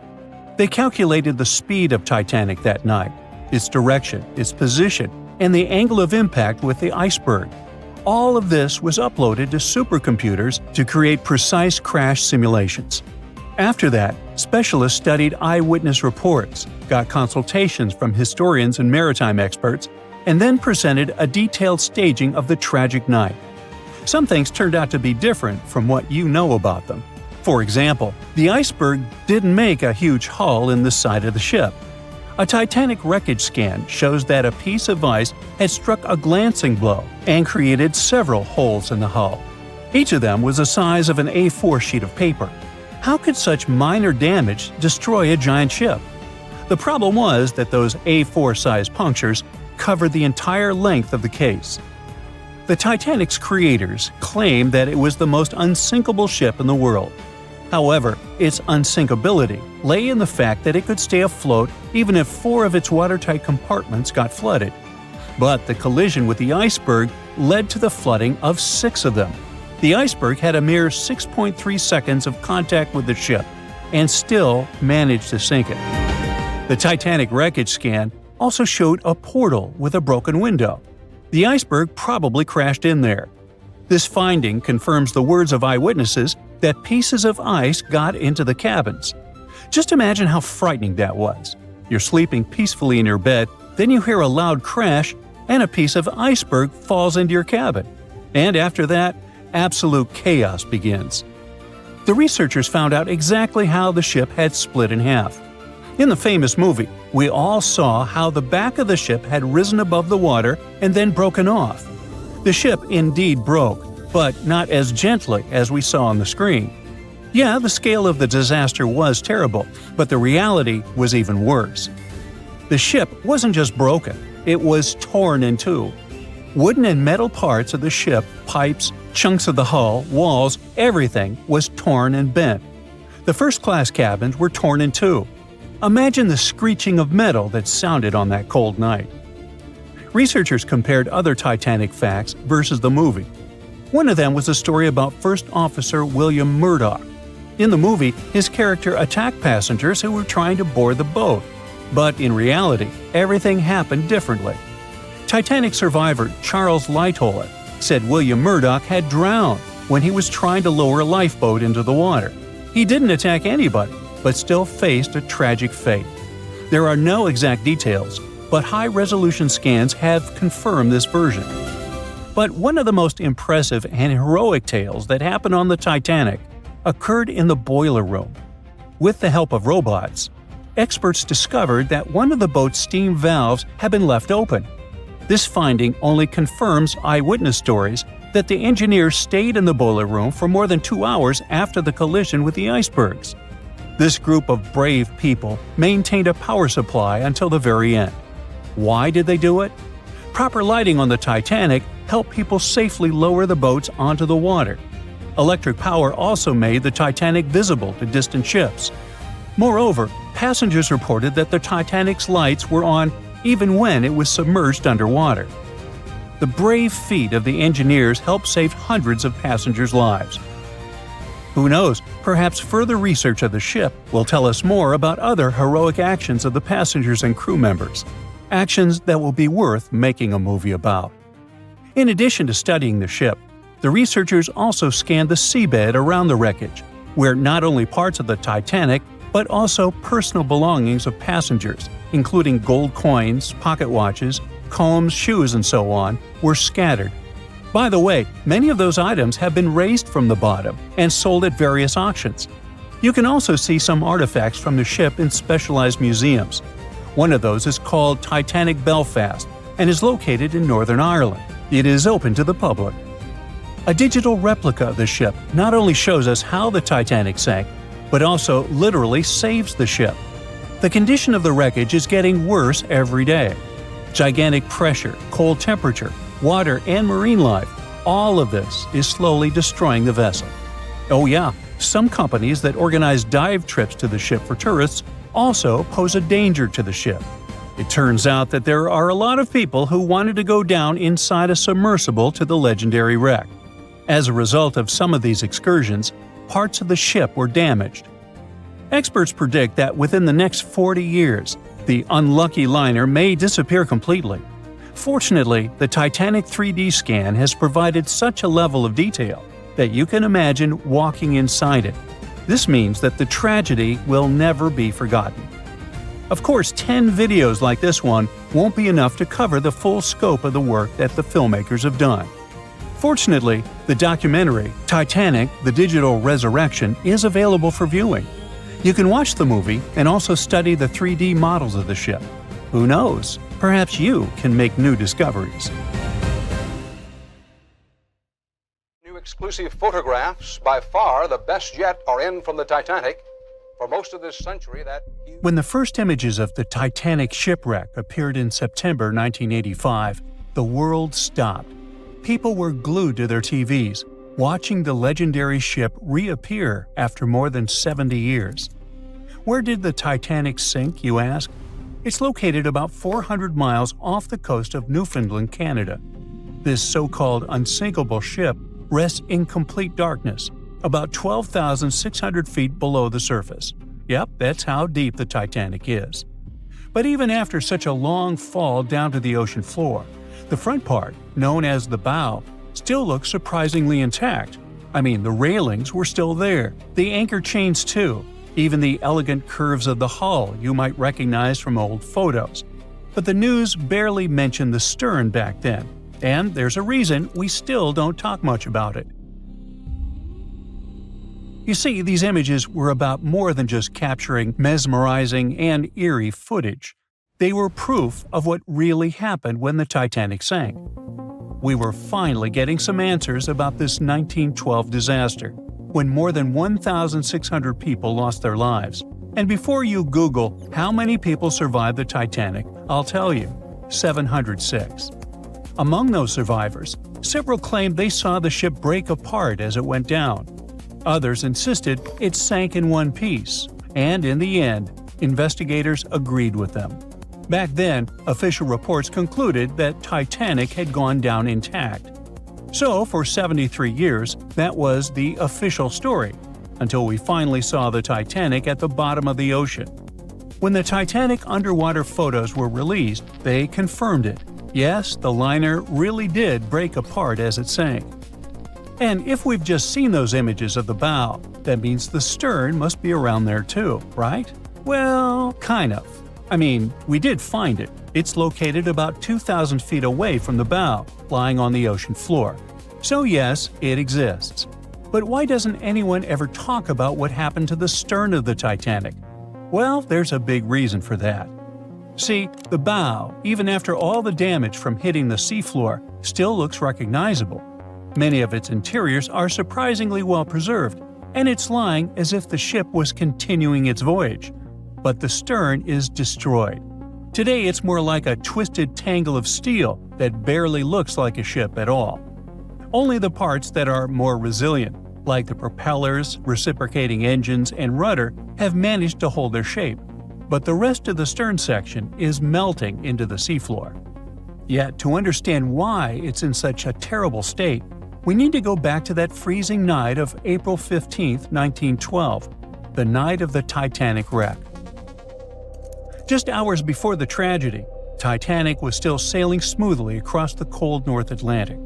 They calculated the speed of Titanic that night, its direction, its position, and the angle of impact with the iceberg. All of this was uploaded to supercomputers to create precise crash simulations. After that, specialists studied eyewitness reports, got consultations from historians and maritime experts, and then presented a detailed staging of the tragic night. Some things turned out to be different from what you know about them. For example, the iceberg didn't make a huge hole in the side of the ship. A Titanic wreckage scan shows that a piece of ice had struck a glancing blow and created several holes in the hull. Each of them was the size of an A4 sheet of paper. How could such minor damage destroy a giant ship? The problem was that those A4-sized punctures covered the entire length of the case. The Titanic's creators claimed that it was the most unsinkable ship in the world. However, its unsinkability lay in the fact that it could stay afloat even if 4 of its watertight compartments got flooded. But the collision with the iceberg led to the flooding of 6 of them. The iceberg had a mere 6.3 seconds of contact with the ship and still managed to sink it. The Titanic wreckage scan also showed a portal with a broken window. The iceberg probably crashed in there. This finding confirms the words of eyewitnesses that pieces of ice got into the cabins. Just imagine how frightening that was. You're sleeping peacefully in your bed, then you hear a loud crash, and a piece of iceberg falls into your cabin. And after that, absolute chaos begins. The researchers found out exactly how the ship had split in half. In the famous movie, we all saw how the back of the ship had risen above the water and then broken off. The ship indeed broke, but not as gently as we saw on the screen. Yeah, the scale of the disaster was terrible, but the reality was even worse. The ship wasn't just broken, it was torn in two. Wooden and metal parts of the ship, pipes, chunks of the hull, walls, everything was torn and bent. The first-class cabins were torn in two. Imagine the screeching of metal that sounded on that cold night. Researchers compared other Titanic facts versus the movie. One of them was a story about First Officer William Murdoch. In the movie, his character attacked passengers who were trying to board the boat. But in reality, everything happened differently. Titanic survivor Charles Lightoller said William Murdoch had drowned when he was trying to lower a lifeboat into the water. He didn't attack anybody, but still faced a tragic fate. There are no exact details, but high-resolution scans have confirmed this version. But one of the most impressive and heroic tales that happened on the Titanic occurred in the boiler room. With the help of robots, experts discovered that one of the boat's steam valves had been left open. This finding only confirms eyewitness stories that the engineers stayed in the boiler room for more than 2 hours after the collision with the icebergs. This group of brave people maintained a power supply until the very end. Why did they do it? Proper lighting on the Titanic helped people safely lower the boats onto the water. Electric power also made the Titanic visible to distant ships. Moreover, passengers reported that the Titanic's lights were on even when it was submerged underwater. The brave feat of the engineers helped save hundreds of passengers' lives. Who knows, perhaps further research of the ship will tell us more about other heroic actions of the passengers and crew members. Actions that will be worth making a movie about. In addition to studying the ship, the researchers also scanned the seabed around the wreckage, where not only parts of the Titanic, but also personal belongings of passengers, including gold coins, pocket watches, combs, shoes, and so on, were scattered. By the way, many of those items have been raised from the bottom and sold at various auctions. You can also see some artifacts from the ship in specialized museums. One of those is called Titanic Belfast and is located in Northern Ireland. It is open to the public. A digital replica of the ship not only shows us how the Titanic sank, but also literally saves the ship. The condition of the wreckage is getting worse every day. Gigantic pressure, cold temperature, water, and marine life, all of this is slowly destroying the vessel. Oh yeah, some companies that organize dive trips to the ship for tourists also pose a danger to the ship. It turns out that there are a lot of people who wanted to go down inside a submersible to the legendary wreck. As a result of some of these excursions, parts of the ship were damaged. Experts predict that within the next 40 years, the unlucky liner may disappear completely. Fortunately, the Titanic 3D scan has provided such a level of detail that you can imagine walking inside it. This means that the tragedy will never be forgotten. Of course, 10 videos like this one won't be enough to cover the full scope of the work that the filmmakers have done. Fortunately, the documentary, Titanic: The Digital Resurrection, is available for viewing. You can watch the movie and also study the 3D models of the ship. Who knows? Perhaps you can make new discoveries. New exclusive photographs, by far the best yet, are in from the Titanic. For most of this century, that huge... When the first images of the Titanic shipwreck appeared in September 1985, the world stopped. People were glued to their TVs, watching the legendary ship reappear after more than 70 years. Where did the Titanic sink, you ask? It's located about 400 miles off the coast of Newfoundland, Canada. This so-called unsinkable ship rests in complete darkness, about 12,600 feet below the surface. Yep, that's how deep the Titanic is. But even after such a long fall down to the ocean floor, the front part, known as the bow, still looks surprisingly intact. I mean, the railings were still there, the anchor chains too, even the elegant curves of the hull you might recognize from old photos. But the news barely mentioned the stern back then, and there's a reason we still don't talk much about it. You see, these images were about more than just capturing mesmerizing and eerie footage. They were proof of what really happened when the Titanic sank. We were finally getting some answers about this 1912 disaster, when more than 1,600 people lost their lives. And before you Google how many people survived the Titanic, I'll tell you, 706. Among those survivors, several claimed they saw the ship break apart as it went down. Others insisted it sank in one piece, and in the end, investigators agreed with them. Back then, official reports concluded that Titanic had gone down intact. So, for 73 years, that was the official story, until we finally saw the Titanic at the bottom of the ocean. When the Titanic underwater photos were released, they confirmed it. Yes, the liner really did break apart as it sank. And if we've just seen those images of the bow, that means the stern must be around there too, right? Well, kind of. I mean, we did find it. It's located about 2,000 feet away from the bow, lying on the ocean floor. So yes, it exists. But why doesn't anyone ever talk about what happened to the stern of the Titanic? Well, there's a big reason for that. See, the bow, even after all the damage from hitting the seafloor, still looks recognizable. Many of its interiors are surprisingly well preserved, and it's lying as if the ship was continuing its voyage. But the stern is destroyed. Today it's more like a twisted tangle of steel that barely looks like a ship at all. Only the parts that are more resilient, like the propellers, reciprocating engines, and rudder, have managed to hold their shape. But the rest of the stern section is melting into the seafloor. Yet, to understand why it's in such a terrible state, we need to go back to that freezing night of April 15, 1912, the night of the Titanic wreck. Just hours before the tragedy, Titanic was still sailing smoothly across the cold North Atlantic.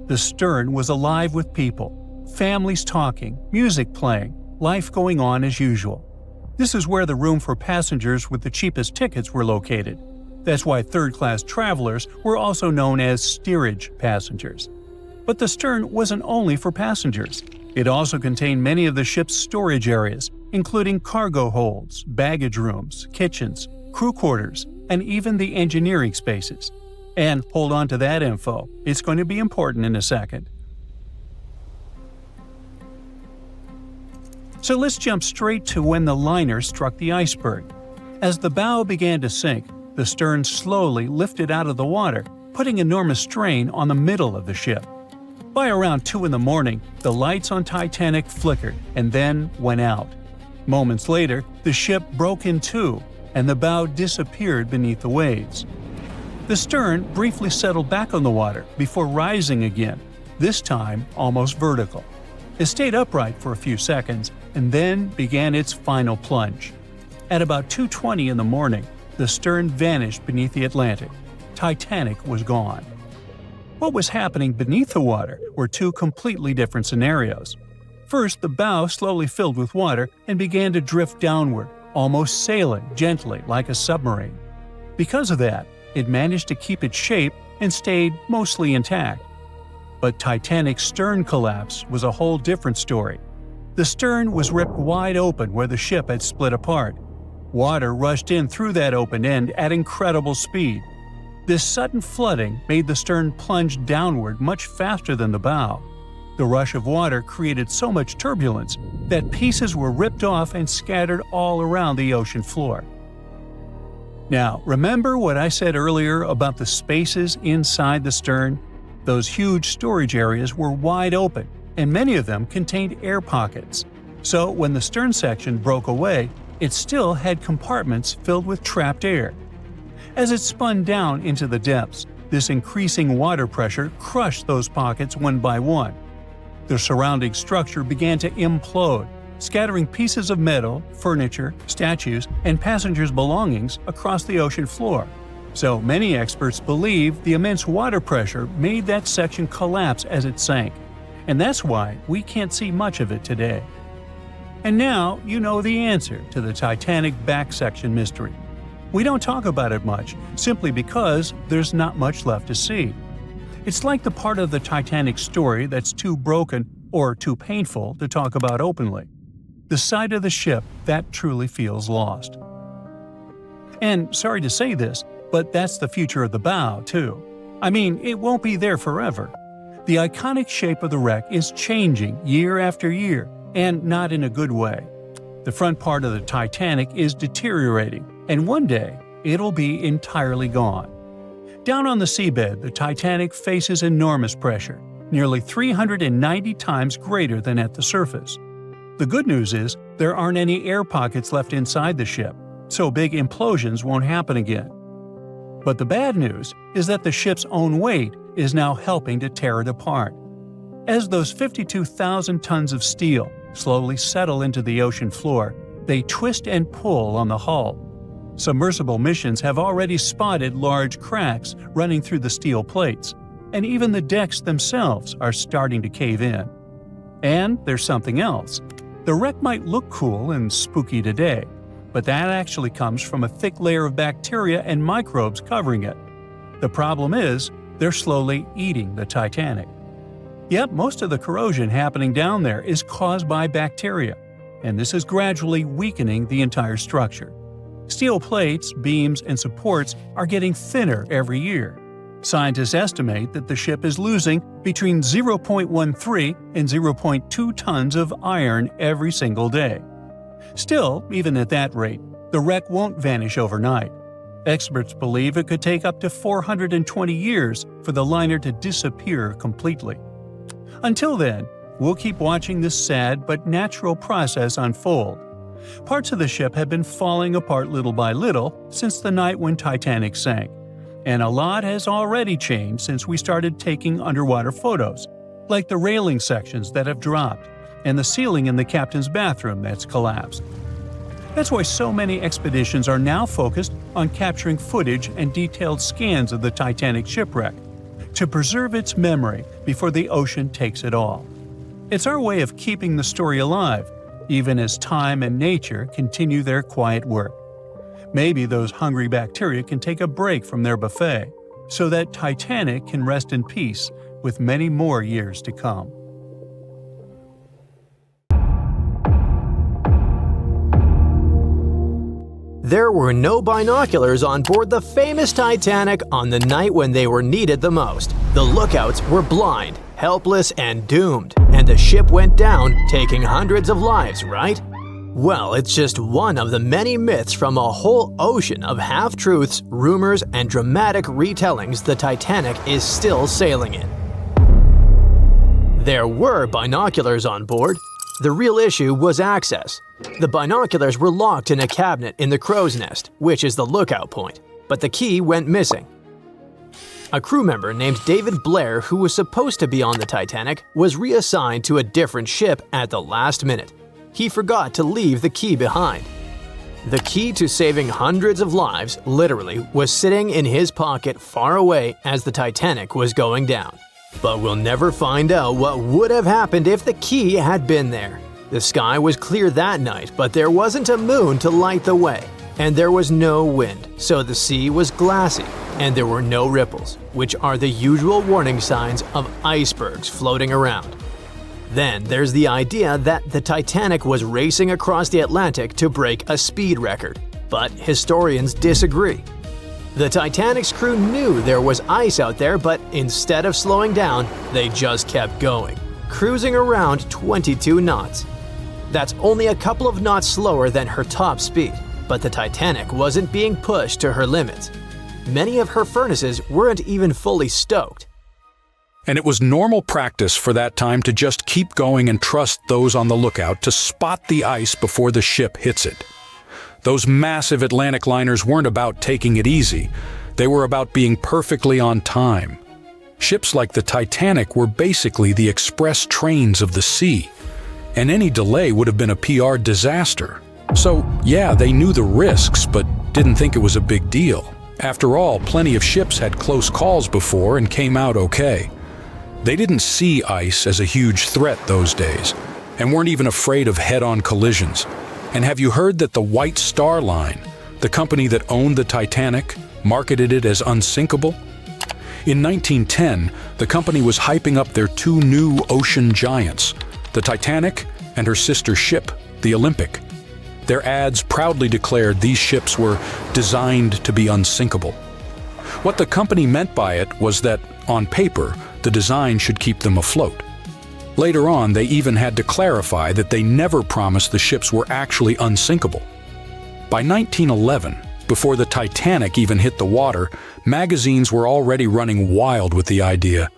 The stern was alive with people, families talking, music playing, life going on as usual. This is where the room for passengers with the cheapest tickets were located. That's why third-class travelers were also known as steerage passengers. But the stern wasn't only for passengers. It also contained many of the ship's storage areas, including cargo holds, baggage rooms, kitchens, crew quarters, and even the engineering spaces. And hold on to that info, it's going to be important in a second. So let's jump straight to when the liner struck the iceberg. As the bow began to sink, the stern slowly lifted out of the water, putting enormous strain on the middle of the ship. By around 2 in the morning, the lights on Titanic flickered and then went out. Moments later, the ship broke in two, and the bow disappeared beneath the waves. The stern briefly settled back on the water before rising again, this time almost vertical. It stayed upright for a few seconds and then began its final plunge. At about 2:20 in the morning, the stern vanished beneath the Atlantic. Titanic was gone. What was happening beneath the water were two completely different scenarios. First, the bow slowly filled with water and began to drift downward, almost sailing gently like a submarine. Because of that, it managed to keep its shape and stayed mostly intact. But Titanic's stern collapse was a whole different story. The stern was ripped wide open where the ship had split apart. Water rushed in through that open end at incredible speed. This sudden flooding made the stern plunge downward much faster than the bow. The rush of water created so much turbulence that pieces were ripped off and scattered all around the ocean floor. Now, remember what I said earlier about the spaces inside the stern? Those huge storage areas were wide open, and many of them contained air pockets. So when the stern section broke away, it still had compartments filled with trapped air. As it spun down into the depths, this increasing water pressure crushed those pockets one by one. The surrounding structure began to implode, scattering pieces of metal, furniture, statues, and passengers' belongings across the ocean floor. So many experts believe the immense water pressure made that section collapse as it sank, and that's why we can't see much of it today. And now you know the answer to the Titanic back section mystery. We don't talk about it much, simply because there's not much left to see. It's like the part of the Titanic story that's too broken or too painful to talk about openly. The side of the ship that truly feels lost. And sorry to say this, but that's the future of the bow, too. I mean, it won't be there forever. The iconic shape of the wreck is changing year after year, and not in a good way. The front part of the Titanic is deteriorating, and one day it'll be entirely gone. Down on the seabed, the Titanic faces enormous pressure, nearly 390 times greater than at the surface. The good news is there aren't any air pockets left inside the ship, so big implosions won't happen again. But the bad news is that the ship's own weight is now helping to tear it apart. As those 52,000 tons of steel slowly settle into the ocean floor, they twist and pull on the hull. Submersible missions have already spotted large cracks running through the steel plates, and even the decks themselves are starting to cave in. And there's something else. The wreck might look cool and spooky today, but that actually comes from a thick layer of bacteria and microbes covering it. The problem is, they're slowly eating the Titanic. Yep, most of the corrosion happening down there is caused by bacteria, and this is gradually weakening the entire structure. Steel plates, beams, and supports are getting thinner every year. Scientists estimate that the ship is losing between 0.13 and 0.2 tons of iron every single day. Still, even at that rate, the wreck won't vanish overnight. Experts believe it could take up to 420 years for the liner to disappear completely. Until then, we'll keep watching this sad but natural process unfold. Parts of the ship have been falling apart little by little since the night when Titanic sank. And a lot has already changed since we started taking underwater photos, like the railing sections that have dropped and the ceiling in the captain's bathroom that's collapsed. That's why so many expeditions are now focused on capturing footage and detailed scans of the Titanic shipwreck to preserve its memory before the ocean takes it all. It's our way of keeping the story alive, even as time and nature continue their quiet work. Maybe those hungry bacteria can take a break from their buffet, so that Titanic can rest in peace with many more years to come. There were no binoculars on board the famous Titanic on the night when they were needed the most. The lookouts were blind, helpless, and doomed, and the ship went down, taking hundreds of lives, right? Well, it's just one of the many myths from a whole ocean of half-truths, rumors, and dramatic retellings the Titanic is still sailing in. There were binoculars on board. The real issue was access. The binoculars were locked in a cabinet in the crow's nest, which is the lookout point, but the key went missing. A crew member named David Blair, who was supposed to be on the Titanic, was reassigned to a different ship at the last minute. He forgot to leave the key behind. The key to saving hundreds of lives, literally, was sitting in his pocket far away as the Titanic was going down. But we'll never find out what would have happened if the key had been there. The sky was clear that night, but there wasn't a moon to light the way, and there was no wind, so the sea was glassy, and there were no ripples, which are the usual warning signs of icebergs floating around. Then there's the idea that the Titanic was racing across the Atlantic to break a speed record, but historians disagree. The Titanic's crew knew there was ice out there, but instead of slowing down, they just kept going, cruising around 22 knots. That's only a couple of knots slower than her top speed, but the Titanic wasn't being pushed to her limits. Many of her furnaces weren't even fully stoked. And it was normal practice for that time to just keep going and trust those on the lookout to spot the ice before the ship hits it. Those massive Atlantic liners weren't about taking it easy. They were about being perfectly on time. Ships like the Titanic were basically the express trains of the sea, and any delay would have been a PR disaster. So, yeah, they knew the risks, but didn't think it was a big deal. After all, plenty of ships had close calls before and came out okay. They didn't see ice as a huge threat those days, and weren't even afraid of head-on collisions. And have you heard that the White Star Line, the company that owned the Titanic, marketed it as unsinkable? In 1910, the company was hyping up their two new ocean giants, the Titanic and her sister ship, the Olympic. Their ads proudly declared these ships were designed to be unsinkable. What the company meant by it was that, on paper, the design should keep them afloat. Later on, they even had to clarify that they never promised the ships were actually unsinkable. By 1911, before the Titanic even hit the water, magazines were already running wild with the idea.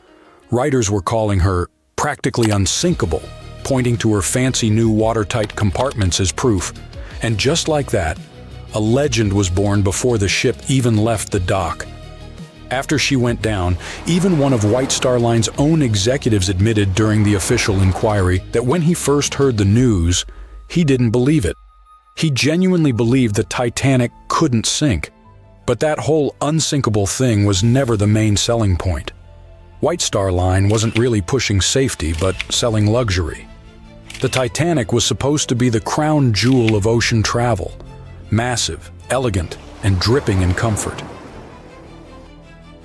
Writers were calling her practically unsinkable, pointing to her fancy new watertight compartments as proof. And just like that, a legend was born before the ship even left the dock. After she went down, even one of White Star Line's own executives admitted during the official inquiry that when he first heard the news, he didn't believe it. He genuinely believed the Titanic couldn't sink. But that whole unsinkable thing was never the main selling point. White Star Line wasn't really pushing safety, but selling luxury. The Titanic was supposed to be the crown jewel of ocean travel, massive, elegant, and dripping in comfort.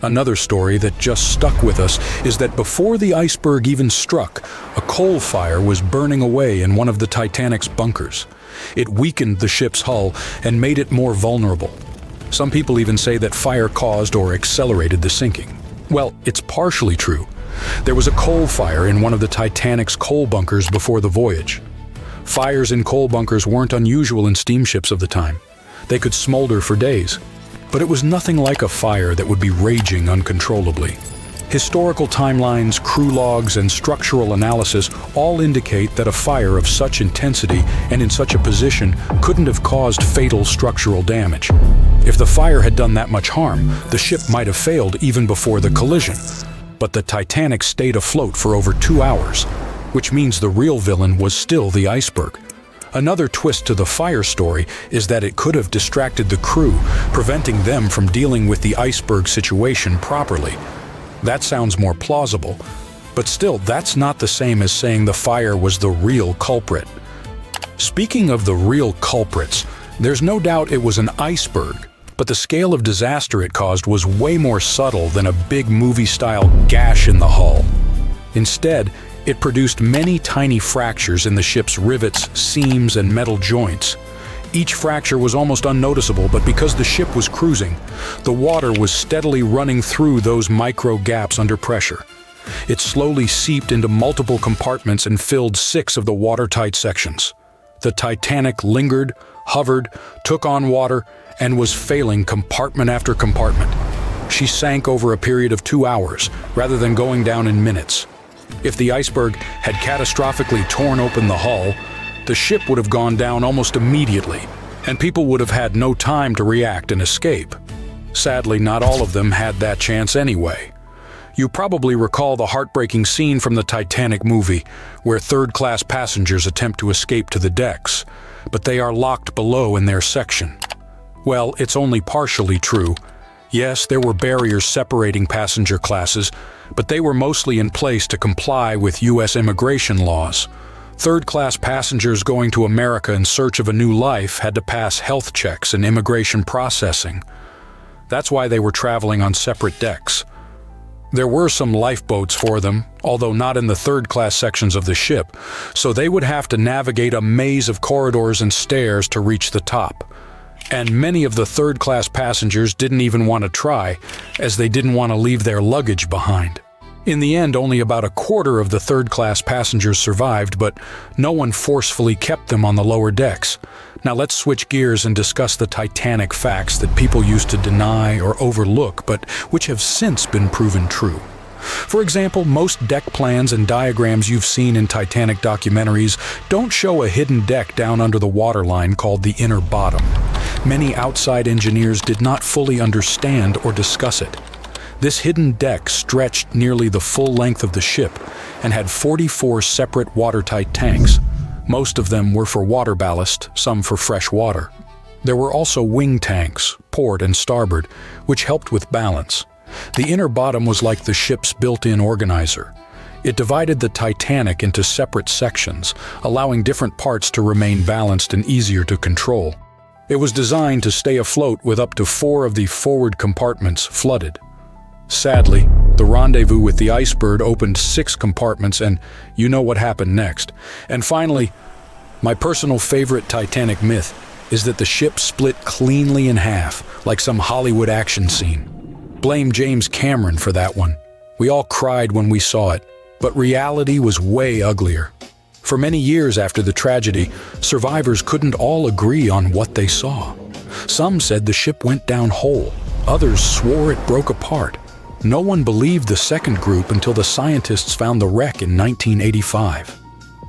Another story that just stuck with us is that before the iceberg even struck, a coal fire was burning away in one of the Titanic's bunkers. It weakened the ship's hull and made it more vulnerable. Some people even say that fire caused or accelerated the sinking. Well, it's partially true. There was a coal fire in one of the Titanic's coal bunkers before the voyage. Fires in coal bunkers weren't unusual in steamships of the time. They could smolder for days. But it was nothing like a fire that would be raging uncontrollably. Historical timelines, crew logs, and structural analysis all indicate that a fire of such intensity and in such a position couldn't have caused fatal structural damage. If the fire had done that much harm, the ship might have failed even before the collision. But the Titanic stayed afloat for over 2 hours, which means the real villain was still the iceberg. Another twist to the fire story is that it could have distracted the crew, preventing them from dealing with the iceberg situation properly. That sounds more plausible, but still, that's not the same as saying the fire was the real culprit. Speaking of the real culprits, there's no doubt it was an iceberg, but the scale of disaster it caused was way more subtle than a big movie-style gash in the hull. Instead, it produced many tiny fractures in the ship's rivets, seams, and metal joints. Each fracture was almost unnoticeable, but because the ship was cruising, the water was steadily running through those micro gaps under pressure. It slowly seeped into multiple compartments and filled 6 of the watertight sections. The Titanic lingered, hovered, took on water, and was failing compartment after compartment. She sank over a period of 2 hours, rather than going down in minutes. If the iceberg had catastrophically torn open the hull, the ship would have gone down almost immediately, and people would have had no time to react and escape. Sadly, not all of them had that chance anyway. You probably recall the heartbreaking scene from the Titanic movie, where third-class passengers attempt to escape to the decks, but they are locked below in their section. Well, it's only partially true. Yes, there were barriers separating passenger classes, but they were mostly in place to comply with U.S. immigration laws. Third-class passengers going to America in search of a new life had to pass health checks and immigration processing. That's why they were traveling on separate decks. There were some lifeboats for them, although not in the third-class sections of the ship, so they would have to navigate a maze of corridors and stairs to reach the top. And many of the third-class passengers didn't even want to try, as they didn't want to leave their luggage behind. In the end, only about a quarter of the third-class passengers survived, but no one forcefully kept them on the lower decks. Now let's switch gears and discuss the Titanic facts that people used to deny or overlook, but which have since been proven true. For example, most deck plans and diagrams you've seen in Titanic documentaries don't show a hidden deck down under the waterline called the inner bottom. Many outside engineers did not fully understand or discuss it. This hidden deck stretched nearly the full length of the ship and had 44 separate watertight tanks. Most of them were for water ballast, some for fresh water. There were also wing tanks, port and starboard, which helped with balance. The inner bottom was like the ship's built-in organizer. It divided the Titanic into separate sections, allowing different parts to remain balanced and easier to control. It was designed to stay afloat with up to 4 of the forward compartments flooded. Sadly, the rendezvous with the iceberg opened 6 compartments, and you know what happened next. And finally, my personal favorite Titanic myth is that the ship split cleanly in half, like some Hollywood action scene. Blame James Cameron for that one. We all cried when we saw it, but reality was way uglier. For many years after the tragedy, survivors couldn't all agree on what they saw. Some said the ship went down whole. Others swore it broke apart. No one believed the second group until the scientists found the wreck in 1985.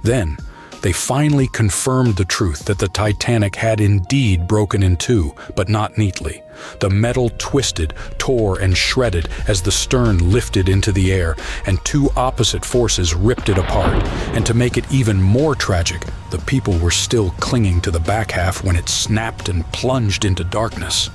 Then, they finally confirmed the truth that the Titanic had indeed broken in two, but not neatly. The metal twisted, tore, and shredded as the stern lifted into the air, and 2 opposite forces ripped it apart. And to make it even more tragic, the people were still clinging to the back half when it snapped and plunged into darkness.